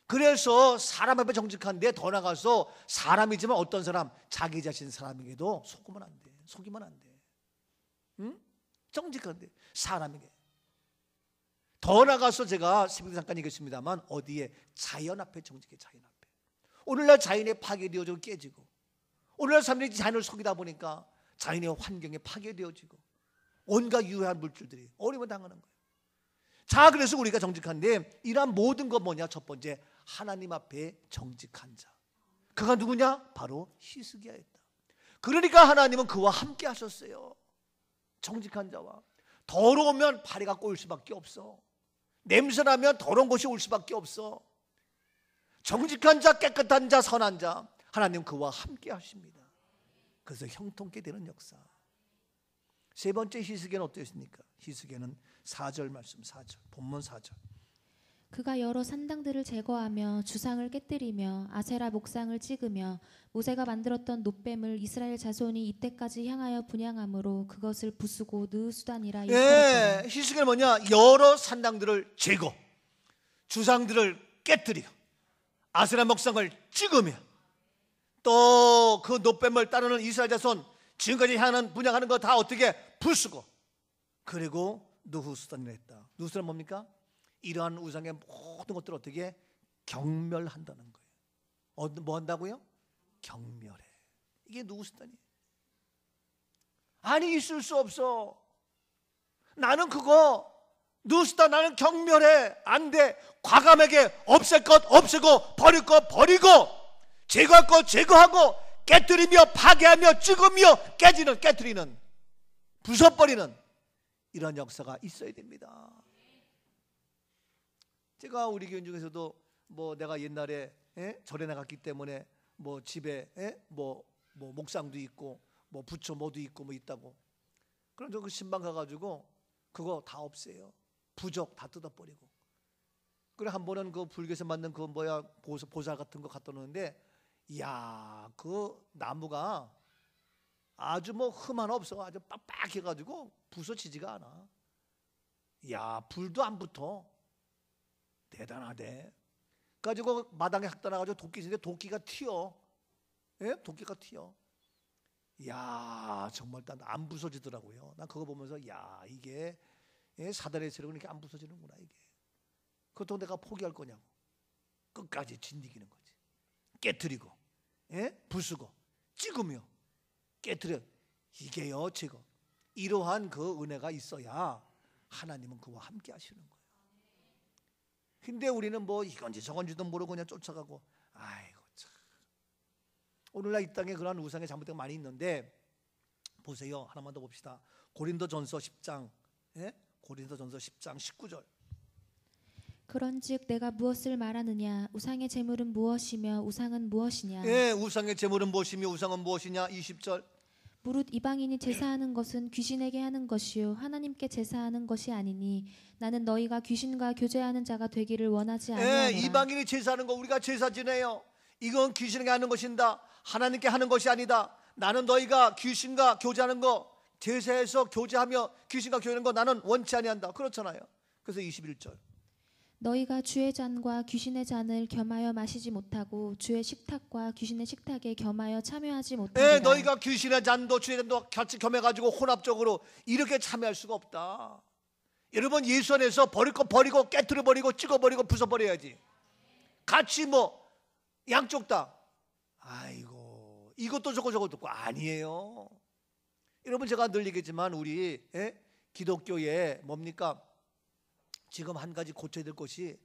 그래서 사람 앞에 정직한데 더 나가서 사람이지만 어떤 사람? 자기 자신 사람에게도 속으면 안 돼. 속이면 안 돼. 응? 정직한데 사람에게. 더 나가서 제가 새벽에 잠깐 얘기했습니다만 어디에? 자연 앞에 정직해. 자연 앞에. 오늘날 자연에 파괴되어지고 깨지고 오늘날 사람들이 자연을 속이다 보니까 자연의 환경에 파괴되어지고 온갖 유해한 물질들이 어려움을 당하는 거예요. 자, 그래서 우리가 정직한데 이러한 모든 것 뭐냐? 첫 번째 하나님 앞에 정직한 자. 그가 누구냐? 바로 히스기야였다. 그러니까 하나님은 그와 함께 하셨어요. 정직한 자와. 더러우면 파리가 꼬일 수밖에 없어. 냄새나면 더러운 것이 올 수밖에 없어. 정직한 자, 깨끗한 자, 선한 자, 하나님 그와 함께 하십니다. 그래서 형통케 되는 역사. 세 번째 히스기야는 어떠했습니까? 히스기야는 4절 말씀, 4절 본문 4절. 그가 여러 산당들을 제거하며 주상을 깨뜨리며 아세라 목상을 찍으며 모세가 만들었던 놋뱀을 이스라엘 자손이 이때까지 향하여 분향함으로 그것을 부수고 느수단이라 일컬었더라. 예, 히스기야는 뭐냐? 여러 산당들을 제거, 주상들을 깨뜨리고 아세라 목상을 찍으며 또 그 놋뱀을 따르는 이스라엘 자손 지금까지 향하는 분향하는 거 다 어떻게 부수고 그리고 느후수단이라 했다. 느후수단은 뭡니까? 이러한 우상의 모든 것들을 어떻게 경멸한다는 거예요. 뭐 한다고요? 경멸해. 이게 느후수단이에요. 아니 있을 수 없어. 나는 그거 느후수단 나는 경멸해. 안 돼. 과감하게 없앨 것 없애고 버릴 것 버리고 제거할 것 제거하고 깨뜨리며 파괴하며 찍으며 깨뜨리는 부숴버리는 이런 역사가 있어야 됩니다. 제가 우리 교인 중에서도 뭐 내가 옛날에 절에 나갔기 때문에 뭐 집에 뭐 목상도 있고 뭐 부처 뭐도 있고 뭐 있다고. 그럼 저 그 신방 가가지고 그거 다 없애요. 부적 다 뜯어버리고. 그래 한 번은 그 불교에서 만든 그 보살 같은 거 갖다 놓는데, 이야 그 나무가 아주 뭐 흠 하나 없어. 아주 빡빡해가지고 부서지지가 않아. 야 불도 안 붙어. 대단하대. 가지고 마당에 갖다 놔가지고 도끼 있는데 도끼가 튀어. 예? 도끼가 튀어. 야 정말 안 부서지더라고요. 난 그거 보면서 야 이게 사단의 세력은 이렇게 안 부서지는구나 이게. 그것도 내가 포기할 거냐고. 끝까지 진디기는 거지. 깨트리고, 부수고, 찍으며, 깨트려. 이게요 제거. 이러한 그 은혜가 있어야 하나님은 그와 함께 하시는 거예요. 근데 우리는 뭐 이건지 저건지도 모르고 그냥 쫓아가고, 아이고 참. 오늘날 이 땅에 그러한 우상의 잘못된 게 많이 있는데, 보세요. 하나만 더 봅시다. 고린도전서 10장, 고린도전서 10장 19절. 그런즉 내가 무엇을 말하느냐? 우상의 제물은 무엇이며 우상은 무엇이냐? 예, 우상의 제물은 무엇이며 우상은 무엇이냐? 20절. 무릇 이방인이 제사하는 것은 귀신에게 하는 것이요 하나님께 제사하는 것이 아니니 나는 너희가 귀신과 교제하는 자가 되기를 원하지 예, 아니하노라. 이방인이 제사하는 거 우리가 제사 지내요. 이건 귀신에게 하는 것인다. 하나님께 하는 것이 아니다. 나는 너희가 귀신과 교제하는 거, 제사에서 교제하며 귀신과 교제하는 거 나는 원치 아니한다. 그렇잖아요. 그래서 21절. 너희가 주의 잔과 귀신의 잔을 겸하여 마시지 못하고 주의 식탁과 귀신의 식탁에 겸하여 참여하지 못하리라. 예, 너희가 귀신의 잔도 주의 잔도 같이 겸해가지고 혼합적으로 이렇게 참여할 수가 없다. 여러분, 예수 안에서 버릴 거 버리고 깨트려 버리고 찍어 버리고 부숴 버려야지. 같이 뭐 양쪽 다. 아이고, 이것도 저것도 없고 아니에요. 여러분, 제가 늘 얘기했지만 우리 기독교에 뭡니까? 지금 한 가지 고쳐야 될 것이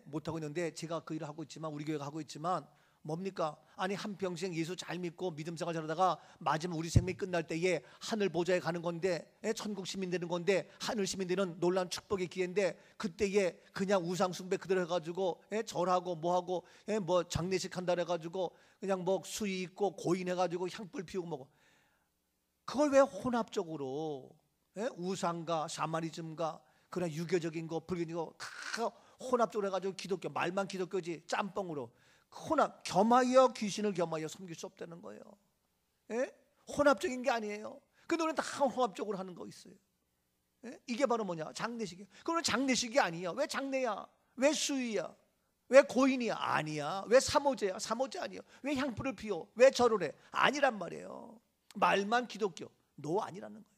못하고 있는데, 제가 그 일을 하고 있지만 우리 교회가 하고 있지만 뭡니까? 아니, 한평생 예수 잘 믿고 믿음 생활 잘하다가 마지막 우리 생명이 끝날 때에 하늘 보좌에 가는 건데, 천국 시민 되는 건데, 하늘 시민 되는 놀라운 축복의 기회인데, 그때에 그냥 우상 숭배 그대로 해가지고 절하고 뭐하고 뭐 장례식 한다 해가지고 그냥 뭐 수의 있고 고인 해가지고 향불 피우고 뭐고, 그걸 왜 혼합적으로 우상과 샤머니즘과 그런 유교적인 거 불교적인 거 혼합적으로 해가지고 기독교, 말만 기독교지 짬뽕으로 혼합, 겸하여 귀신을 겸하여 섬길 수 없다는 거예요. 혼합적인 게 아니에요. 근데 우리는 다 혼합적으로 하는 거 있어요. 이게 바로 뭐냐? 장례식이에요. 그러면 장례식이 아니야. 왜 장례야? 왜 수의야? 왜 고인이야? 아니야. 왜 사모제야? 사모제 아니야. 왜 향불을 피워? 왜 절을 해? 아니란 말이에요. 말만 기독교, 너 아니라는 거예요.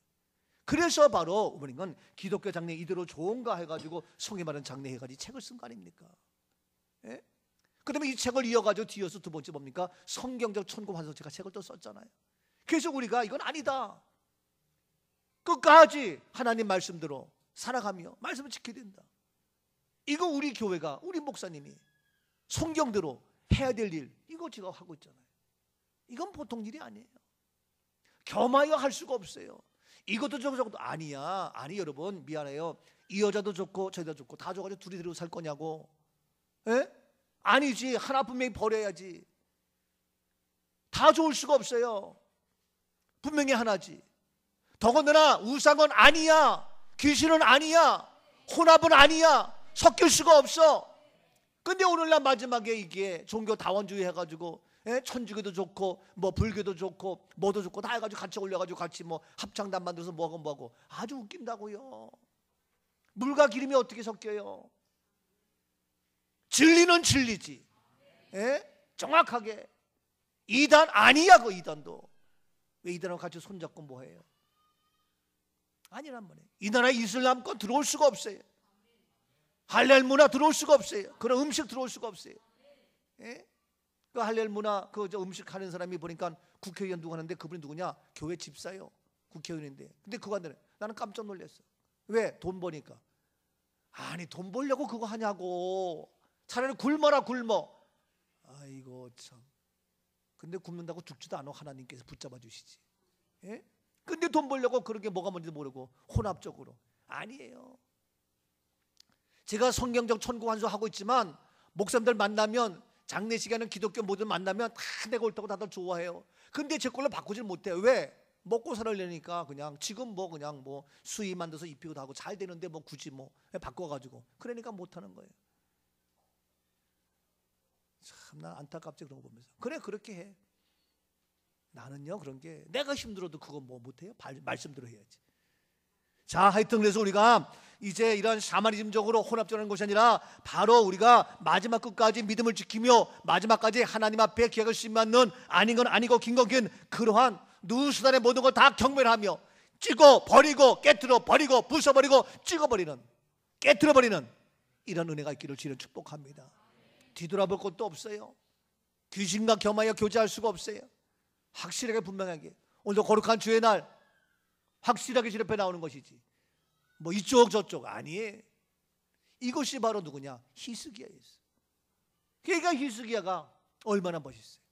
그래서 바로 우리는 기독교 장례 이대로 좋은가 해가지고 성에 바른 장례 해가지고 책을 쓴 거 아닙니까? 그 다음에 이 책을 이어가지고 뒤에서 두 번째 뭡니까? 성경적 천국 환송 제가 책을 또 썼잖아요. 그래서 우리가 이건 아니다, 끝까지 하나님 말씀대로 살아가며 말씀을 지켜야 된다. 이거 우리 교회가, 우리 목사님이 성경대로 해야 될 일, 이거 제가 하고 있잖아요. 이건 보통 일이 아니에요. 겸하여 할 수가 없어요. 이것도 저것도 아니야. 아니, 여러분 미안해요. 이 여자도 좋고 저 여자도 좋고 다 줘가지고 둘이 데리고 살 거냐고. 아니지. 하나 분명히 버려야지. 다 좋을 수가 없어요. 분명히 하나지. 더군다나 우상은 아니야. 귀신은 아니야. 혼합은 아니야. 섞일 수가 없어. 근데 오늘날 마지막에 이게 종교 다원주의 해가지고 천주교도 좋고 뭐 불교도 좋고 뭐도 좋고 다 해가지고 같이 올려가지고 같이 뭐 합창단 만들어서 뭐하고 아주 웃긴다고요. 물과 기름이 어떻게 섞여요? 진리는 진리지. 정확하게. 이단 아니야. 그 이단도. 왜 이단하고 같이 손잡고 뭐해요? 아니란 말이에요. 이 나라 이슬람권 들어올 수가 없어요. 할렐 문화 들어올 수가 없어요. 그런 음식 들어올 수가 없어요. 그 할렐 문화 그 음식 하는 사람이 보니까 국회의원 누구 하는데, 그분이 누구냐? 교회 집사요. 국회의원인데. 근데 그거 하는데 나는 깜짝 놀랐어. 왜? 돈 버니까. 아니, 돈 벌려고 그거 하냐고. 차라리 굶어라, 굶어. 아이고 참. 근데 굶는다고 죽지도 않아. 하나님께서 붙잡아 주시지. 근데 돈 벌려고 그런 게 뭐가 뭔지도 모르고 혼합적으로. 아니에요. 제가 성경적 천국 환수 하고 있지만 목사님들 만나면, 장례식에는 기독교 모든 만나면 다 내가 옳다고 다들 좋아해요. 근데 제 걸로 바꾸질 못해요. 왜? 먹고 살려니까 그냥 지금 뭐 그냥 뭐 수의 만들어서 입히고도 하고 잘 되는데 뭐 굳이 뭐 바꿔가지고 그러니까 못하는 거예요. 참 난 안타깝지 그런 거 보면서. 그래, 그렇게 해. 나는요 그런 게 내가 힘들어도 그거 뭐 못해요? 말씀대로 해야지. 자, 하여튼 그래서 우리가 이제 이런 샤머니즘적으로 혼합적인 것이 아니라 바로 우리가 마지막 끝까지 믿음을 지키며 마지막까지 하나님 앞에 계약을 심맞는, 아닌 건 아니고 긴 건 긴, 그러한 누수단의 모든 걸 다 경멸하며 찍어 버리고 깨트려 버리고 부숴버리고 찍어버리는, 깨트려 버리는 이런 은혜가 있기를 주를 축복합니다. 뒤돌아볼 것도 없어요. 귀신과 겸하여 교제할 수가 없어요. 확실하게 분명하게 오늘도 거룩한 주의 날 확실하게 주 앞에 나오는 것이지 뭐 이쪽 저쪽 아니에요. 이것이 바로 누구냐? 히스기야였어요. 그러니까 히스기야가 얼마나 멋있어요.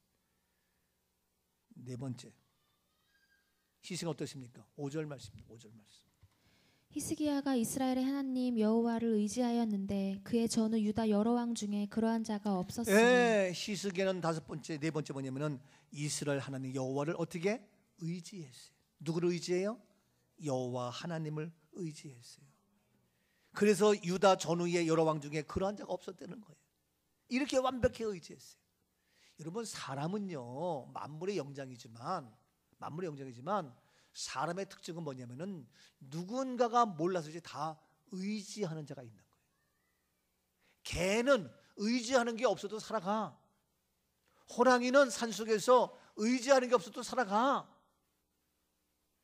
네 번째, 히스기야 어떻습니까? 5절 말씀입니다. 5절 말씀. 히스기야가 이스라엘의 하나님 여호와를 의지하였는데 그의 전후 유다 여러 왕 중에 그러한 자가 없었으니. 예, 히스기야는 다섯 번째, 네 번째 뭐냐면은 이스라엘 하나님 여호와를 어떻게 의지했어요. 누구를 의지해요? 여호와 하나님을 의지했어요. 그래서 유다 전후의 여러 왕 중에 그러한 자가 없었다는 거예요. 이렇게 완벽히 의지했어요. 여러분, 사람은요 만물의 영장이지만 사람의 특징은 뭐냐면은 누군가가 몰라서 이제 다 의지하는 자가 있는 거예요. 개는 의지하는 게 없어도 살아가. 호랑이는 산속에서 의지하는 게 없어도 살아가.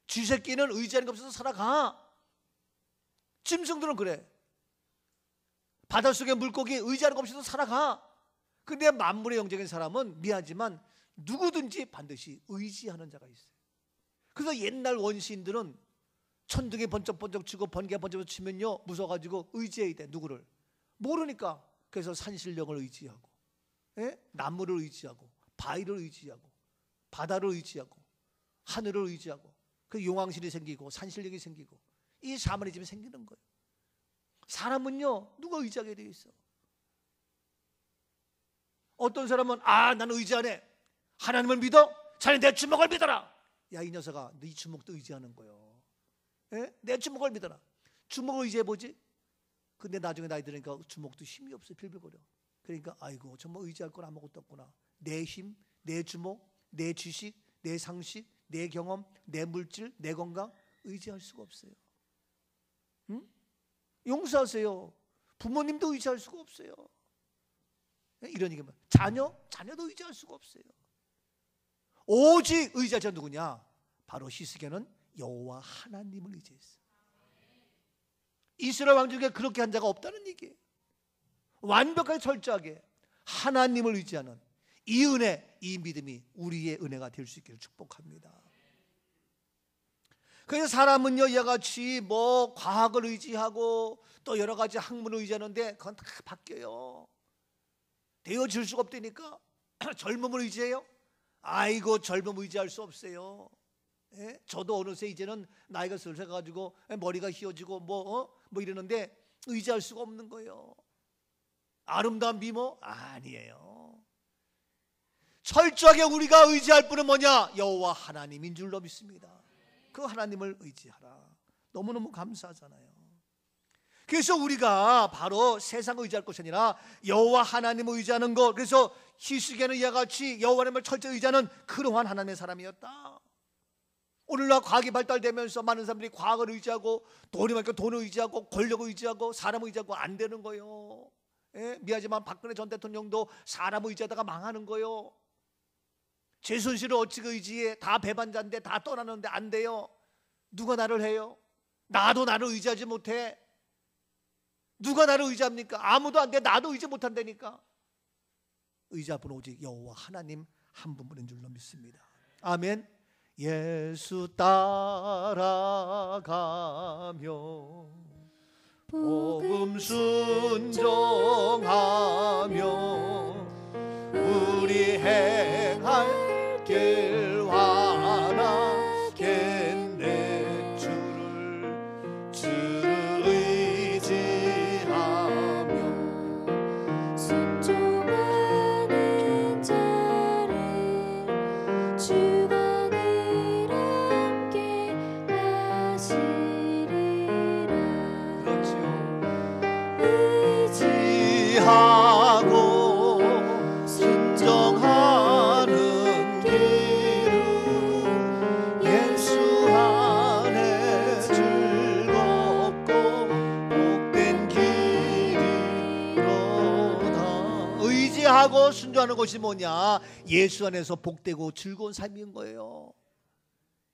쥐새끼는 의지하는 게 없어도 살아가. 짐승들은 그래. 바닷속의 물고기 의지하는 거 없어도 살아가. 근데 만물의 영적인 사람은 미안하지만 누구든지 반드시 의지하는 자가 있어요. 그래서 옛날 원시인들은 천둥이 번쩍번쩍 치고 번개가 번쩍번쩍 치면요 무서워가지고 의지해야 돼. 누구를? 모르니까. 그래서 산신령을 의지하고, 나무를 의지하고, 바위를 의지하고, 바다를 의지하고, 하늘을 의지하고, 그 용왕신이 생기고 산신령이 생기고 이 샤머니즘이 생기는 거예요. 사람은요 누가 의지하게 되어 있어. 어떤 사람은 나는 의지 안 해. 하나님을 믿어? 자네 내 주먹을 믿어라. 야, 이 녀석아, 네 주먹도 의지하는 거요. 내 주먹을 믿어라. 주먹을 의지해보지. 근데 나중에 나이 들으니까 주먹도 힘이 없어. 빌빌거려. 그러니까 아이고 정말 의지할 건 아무것도 없구나. 내 힘, 내 주먹, 내 지식, 내 상식, 내 경험, 내 물질, 내 건강 의지할 수가 없어요. 응? 용서하세요. 부모님도 의지할 수가 없어요. 이런 얘기면 자녀도 의지할 수가 없어요. 오직 의지할 자 누구냐? 바로 히스기야는 여호와 하나님을 의지했어요. 이스라엘 왕 중에 그렇게 한 자가 없다는 얘기예요. 완벽하게 철저하게 하나님을 의지하는 이 은혜, 이 믿음이 우리의 은혜가 될 수 있기를 축복합니다. 그래서 사람은요 이와 같이 뭐 과학을 의지하고 또 여러 가지 학문을 의지하는데 그건 다 바뀌어요. 되어질 수가 없다니까. 젊음을 의지해요? 아이고 젊음 의지할 수 없어요. 저도 어느새 이제는 나이가 슬슬 가지고 머리가 휘어지고 뭐 이러는데 의지할 수가 없는 거예요. 아름다운 미모? 아니에요. 철저하게 우리가 의지할 분은 뭐냐? 여호와 하나님인 줄로 믿습니다. 그 하나님을 의지하라. 너무너무 감사하잖아요. 그래서 우리가 바로 세상을 의지할 것이 아니라 여호와 하나님을 의지하는 것. 그래서 히스기야는 이와 같이 여호와 하나님을 철저히 의지하는 그러한 하나님의 사람이었다. 오늘날 과학이 발달되면서 많은 사람들이 과학을 의지하고 돈이 많으니까 돈을 의지하고 권력을 의지하고 사람을 의지하고 안 되는 거예요. 미안하지만 박근혜 전 대통령도 사람을 의지하다가 망하는 거예요. 최순실을 어찌 의지해? 다 배반자인데 다 떠나는데 안 돼요. 누가 나를 해요? 나도 나를 의지하지 못해. 누가 나를 의지합니까? 아무도 안 돼. 나도 의지 못한다니까. 의지할 분은 오직 여호와 하나님 한 분뿐인 줄로 믿습니다. 아멘. 예수 따라가며 복음 순종하며 우리 행할 길 하나겠네. 주를 의지하며 순종하는 자를 주가 늘 함께 하시리라. 그렇지요. 의지하고 순종하는 길은 예수 안에 즐겁고 복된 길이로다. 의지하고 순종하는 것이 뭐냐? 예수 안에서 복되고 즐거운 삶인 거예요.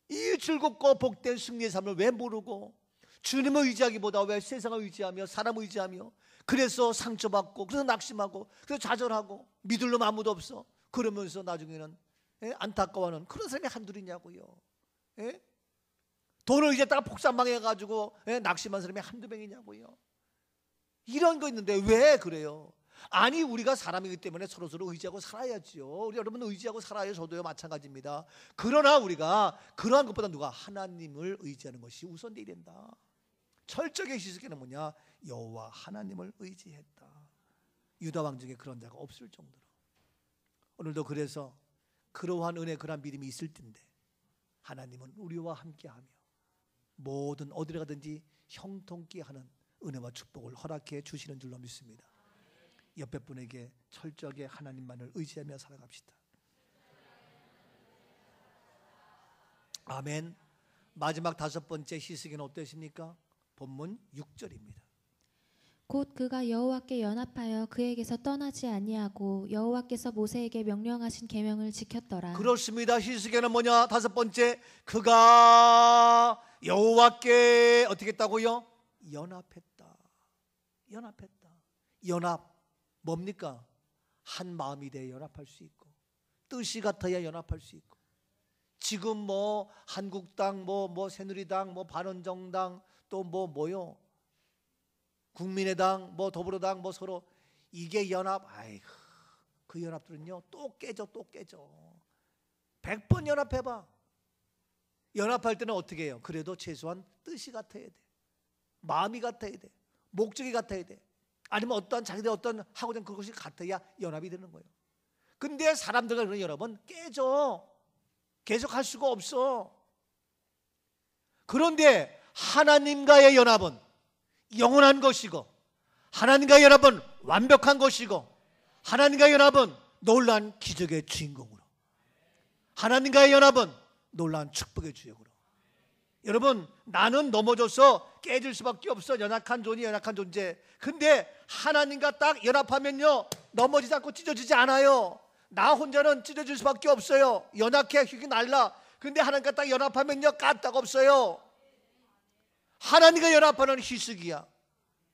이 즐겁고 복된 승리의 삶을 왜 모르고 주님을 의지하기보다 왜 세상을 의지하며 사람을 의지하며 그래서 상처받고 그래서 낙심하고 그래서 좌절하고 믿을 놈 아무도 없어. 그러면서 나중에는 안타까워하는 그런 사람이 한둘이냐고요. 돈을 의지했다가 폭삭망해가지고 낙심한 사람이 한두 명이냐고요. 이런 거 있는데 왜 그래요? 아니 우리가 사람이기 때문에 서로서로 의지하고 살아야지요. 우리 여러분 의지하고 살아요. 저도요 마찬가지입니다. 그러나 우리가 그러한 것보다 누가 하나님을 의지하는 것이 우선돼야 된다. 철저하게 희석에는 뭐냐? 여호와 하나님을 의지했다. 유다 왕 중에 그런 자가 없을 정도로. 오늘도 그래서 그러한 은혜, 그러한 믿음이 있을 텐데 하나님은 우리와 함께하며 모든 어디를 가든지 형통케 하는 은혜와 축복을 허락해 주시는 줄로 믿습니다. 옆에 분에게 철저하게 하나님만을 의지하며 살아갑시다. 아멘. 마지막 5번째 희석에는 어떠십니까? 본문 6절입니다. 곧 그가 여호와께 연합하여 그에게서 떠나지 아니하고 여호와께서 모세에게 명령하신 계명을 지켰더라. 그렇습니다. 희석에는 뭐냐? 5번째, 그가 여호와께 어떻게 했다고요? 연합했다. 연합했다. 연합 뭡니까? 한 마음이 되어 연합할 수 있고, 뜻이 같아야 연합할 수 있고. 지금 뭐 한국당, 뭐 새누리당, 뭐 바른정당, 또 뭐요? 국민의당, 뭐 더불어당, 뭐 서로 이게 연합. 아이고, 그 연합들은요 또 깨져, 또 깨져. 100번 연합해봐. 연합할 때는 어떻게 해요? 그래도 최소한 뜻이 같아야 돼. 마음이 같아야 돼. 목적이 같아야 돼. 아니면 어떤 자기들 어떤 하고자 하는 그것이 같아야 연합이 되는 거예요. 근데 사람들과 그런 연합은 깨져. 계속 할 수가 없어. 그런데 하나님과의 연합은 영원한 것이고, 하나님과의 연합은 완벽한 것이고, 하나님과의 연합은 놀라운 기적의 주인공으로, 하나님과의 연합은 놀라운 축복의 주역으로. 여러분, 나는 넘어져서 깨질 수밖에 없어. 연약한 존이 연약한 존재. 근데 하나님과 딱 연합하면요 넘어지지 않고 찢어지지 않아요. 나 혼자는 찢어질 수밖에 없어요. 연약해, 휙 날라. 근데 하나님과 딱 연합하면요 까딱 없어요. 하나님과 연합하는 희석이야.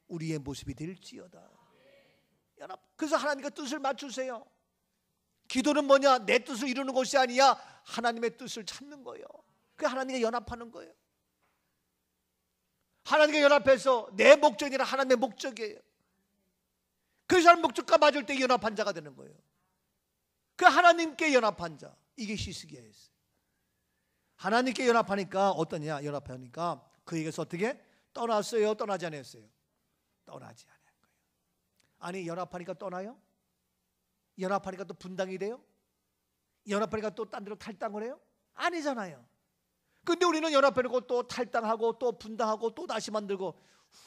우리의 모습이 될지어다. 연합. 그래서 하나님과 뜻을 맞추세요. 기도는 뭐냐? 내 뜻을 이루는 것이 아니야. 하나님의 뜻을 찾는 거예요. 그 하나님과 연합하는 거예요. 하나님과 연합해서 내 목적이 아니라 하나님의 목적이에요. 그 사람 목적과 맞을 때 연합한 자가 되는 거예요. 그 하나님께 연합한 자, 이게 희석이에요. 하나님께 연합하니까 어떠냐? 연합하니까 그에게서 어떻게? 떠났어요? 떠나지 않았어요? 떠나지 않은 거예요. 아니, 연합하니까 떠나요? 연합하니까 또 분당이 돼요? 연합하니까 또 딴 데로 탈당을 해요? 아니잖아요. 근데 우리는 연합해놓고 또 탈당하고 또 분당하고 또 다시 만들고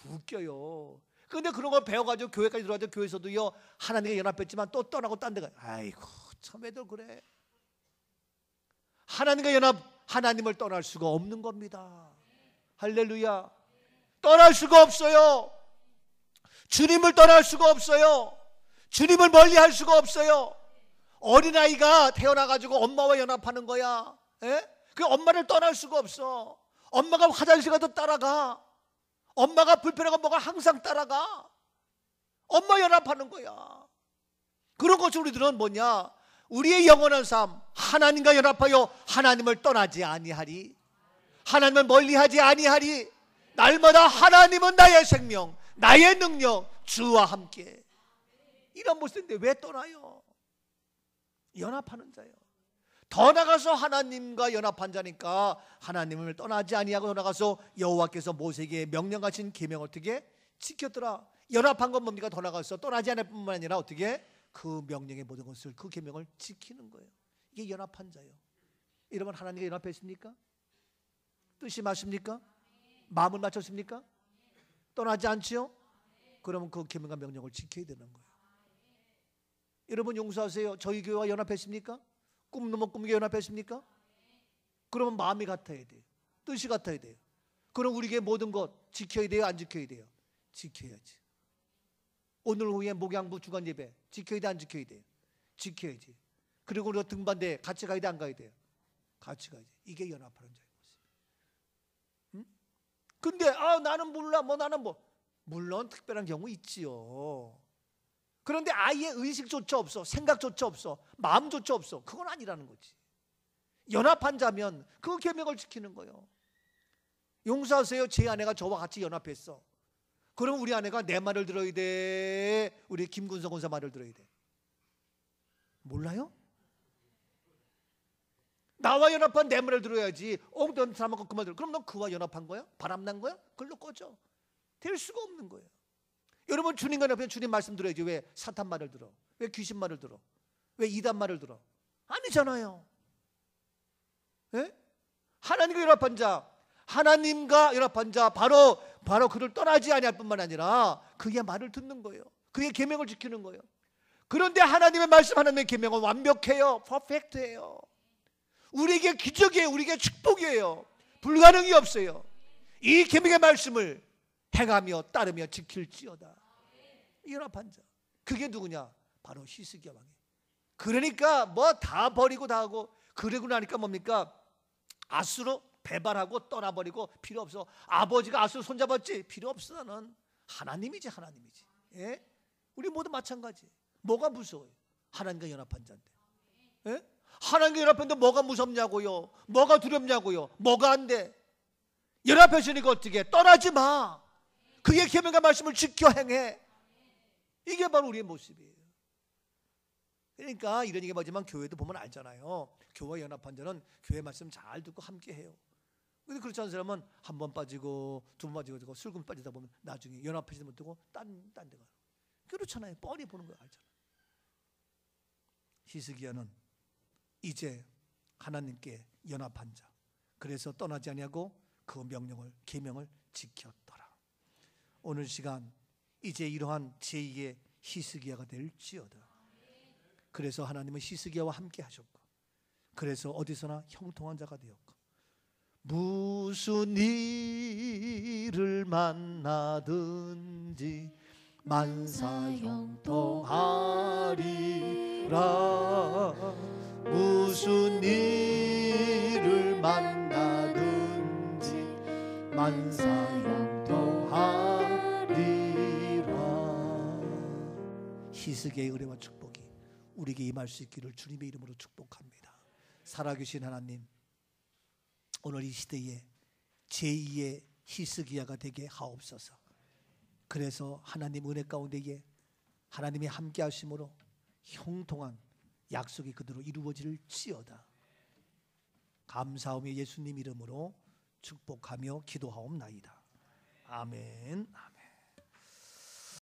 웃겨요. 근데 그런 걸 배워가지고 교회까지 들어가서 교회에서도요 하나님과 연합했지만 또 떠나고 딴 데 가요. 아이고 참 애들 그래. 하나님과 연합, 하나님을 떠날 수가 없는 겁니다. 할렐루야. 떠날 수가 없어요. 주님을 떠날 수가 없어요. 주님을 멀리할 수가 없어요. 어린아이가 태어나가지고 엄마와 연합하는 거야. 에? 그 엄마를 떠날 수가 없어. 엄마가 화장실 가도 따라가. 엄마가 불편하고 뭐가 항상 따라가. 엄마 연합하는 거야. 그런 것을 우리들은 뭐냐? 우리의 영원한 삶, 하나님과 연합하여 하나님을 떠나지 아니하리. 하나님을 멀리하지 아니하리. 날마다 하나님은 나의 생명, 나의 능력, 주와 함께. 이런 모습인데 왜 떠나요? 연합하는 자예요. 더 나가서 하나님과 연합한 자니까 하나님을 떠나지 아니하고 더 나가서 여호와께서 모세에게 명령하신 계명을 어떻게 지켰더라. 연합한 건 뭡니까? 더 나가서 떠나지 않을 뿐만 아니라 어떻게 그 명령의 모든 것을, 그 계명을 지키는 거예요. 이게 연합한 자예요. 여러분, 하나님과 연합했습니까? 뜻이 맞습니까? 마음을 맞췄습니까? 떠나지 않지요? 그러면 그 계명과 명령을 지켜야 되는 거예요. 여러분 용서하세요. 저희 교회와 연합했습니까? 꿈 꾸게 연합했습니까? 그러면 마음이 같아야 돼요. 뜻이 같아야 돼요. 그럼 우리에게 모든 것 지켜야 돼요? 안 지켜야 돼요? 지켜야지. 오늘 오후에 목양부 주간 예배 지켜야 돼? 안 지켜야 돼요? 지켜야지. 그리고 우리가 등반대 같이 가야 돼? 안 가야 돼요? 같이 가야지. 이게 연합하는 자인 것입니다. 응? 근데 나는 몰라. 나는 물론 특별한 경우 있지요. 그런데 아예 의식조차 없어. 생각조차 없어. 마음조차 없어. 그건 아니라는 거지. 연합한 자면 그 계명을 지키는 거예요. 용서하세요. 제 아내가 저와 같이 연합했어. 그럼 우리 아내가 내 말을 들어야 돼? 우리 김군성 권사 말을 들어야 돼? 몰라요? 나와 연합한 내 말을 들어야지. 어떤 사람하고 그 말 들어. 그럼 넌 그와 연합한 거야? 바람난 거야? 글로 꺼져. 될 수가 없는 거예요. 여러분 주님과 옆에 주님 말씀 들어야지. 왜 사탄 말을 들어? 왜 귀신 말을 들어? 왜 이단 말을 들어? 아니잖아요. 예? 하나님과 연합한 자, 하나님과 연합한 자 바로 그를 떠나지 아니할 뿐만 아니라 그의 말을 듣는 거예요. 그의 계명을 지키는 거예요. 그런데 하나님의 말씀, 하나님의 계명은 완벽해요. 퍼펙트해요. 우리에게 기적이에요. 우리에게 축복이에요. 불가능이 없어요. 이 계명의 말씀을 행하며 따르며 지킬지어다. 연합한 자. 그게 누구냐? 바로 히스기야 왕이. 그러니까 뭐 다 버리고 다 하고 그러고 나니까 뭡니까? 아수로 배반하고 떠나버리고 필요 없어. 아버지가 아수로 손잡았지? 필요 없어. 나는 하나님이지. 예? 우리 모두 마찬가지. 뭐가 무서워요? 하나님과 연합한 자인데. 예? 하나님과 연합한데 뭐가 무섭냐고요? 뭐가 두렵냐고요? 뭐가 안 돼? 연합했으니까 어떻게? 떠나지 마. 그의 계명과 말씀을 지켜 행해. 이게 바로 우리의 모습이에요. 그러니까 이런 얘기 뭐지만 교회도 보면 알잖아요. 교회와 연합한 자는 교회 말씀 잘 듣고 함께 해요. 근데 그렇지 않은 사람은 한 번 빠지고 두 번 빠지고 슬금 빠지다 보면 나중에 연합하지도 못하고 딴 데 가요. 그렇잖아요. 뻔히 보는 거 알잖아요. 히스기야는 이제 하나님께 연합한 자, 그래서 떠나지 아니하고 그 명령을 계명을 지켰더라. 오늘 시간 이제 이러한 제2의 히스기야가 될지어다. 그래서 하나님은 히스기야와 함께 하셨고, 그래서 어디서나 형통한 자가 되었고, 무슨 일을 만나든지 만사형통하리라. 무슨 일을 만나든지 만사형통하리라. 히스기야의 은혜와 축복이 우리에게 임할 수 있기를 주님의 이름으로 축복합니다. 살아계신 하나님, 오늘 이 시대에 제2의 히스기야가 되게 하옵소서. 그래서 하나님 은혜 가운데에 하나님의 함께 하심으로 형통한 약속이 그대로 이루어질지어다. 감사하며 예수님 이름으로 축복하며 기도하옵나이다. 아멘.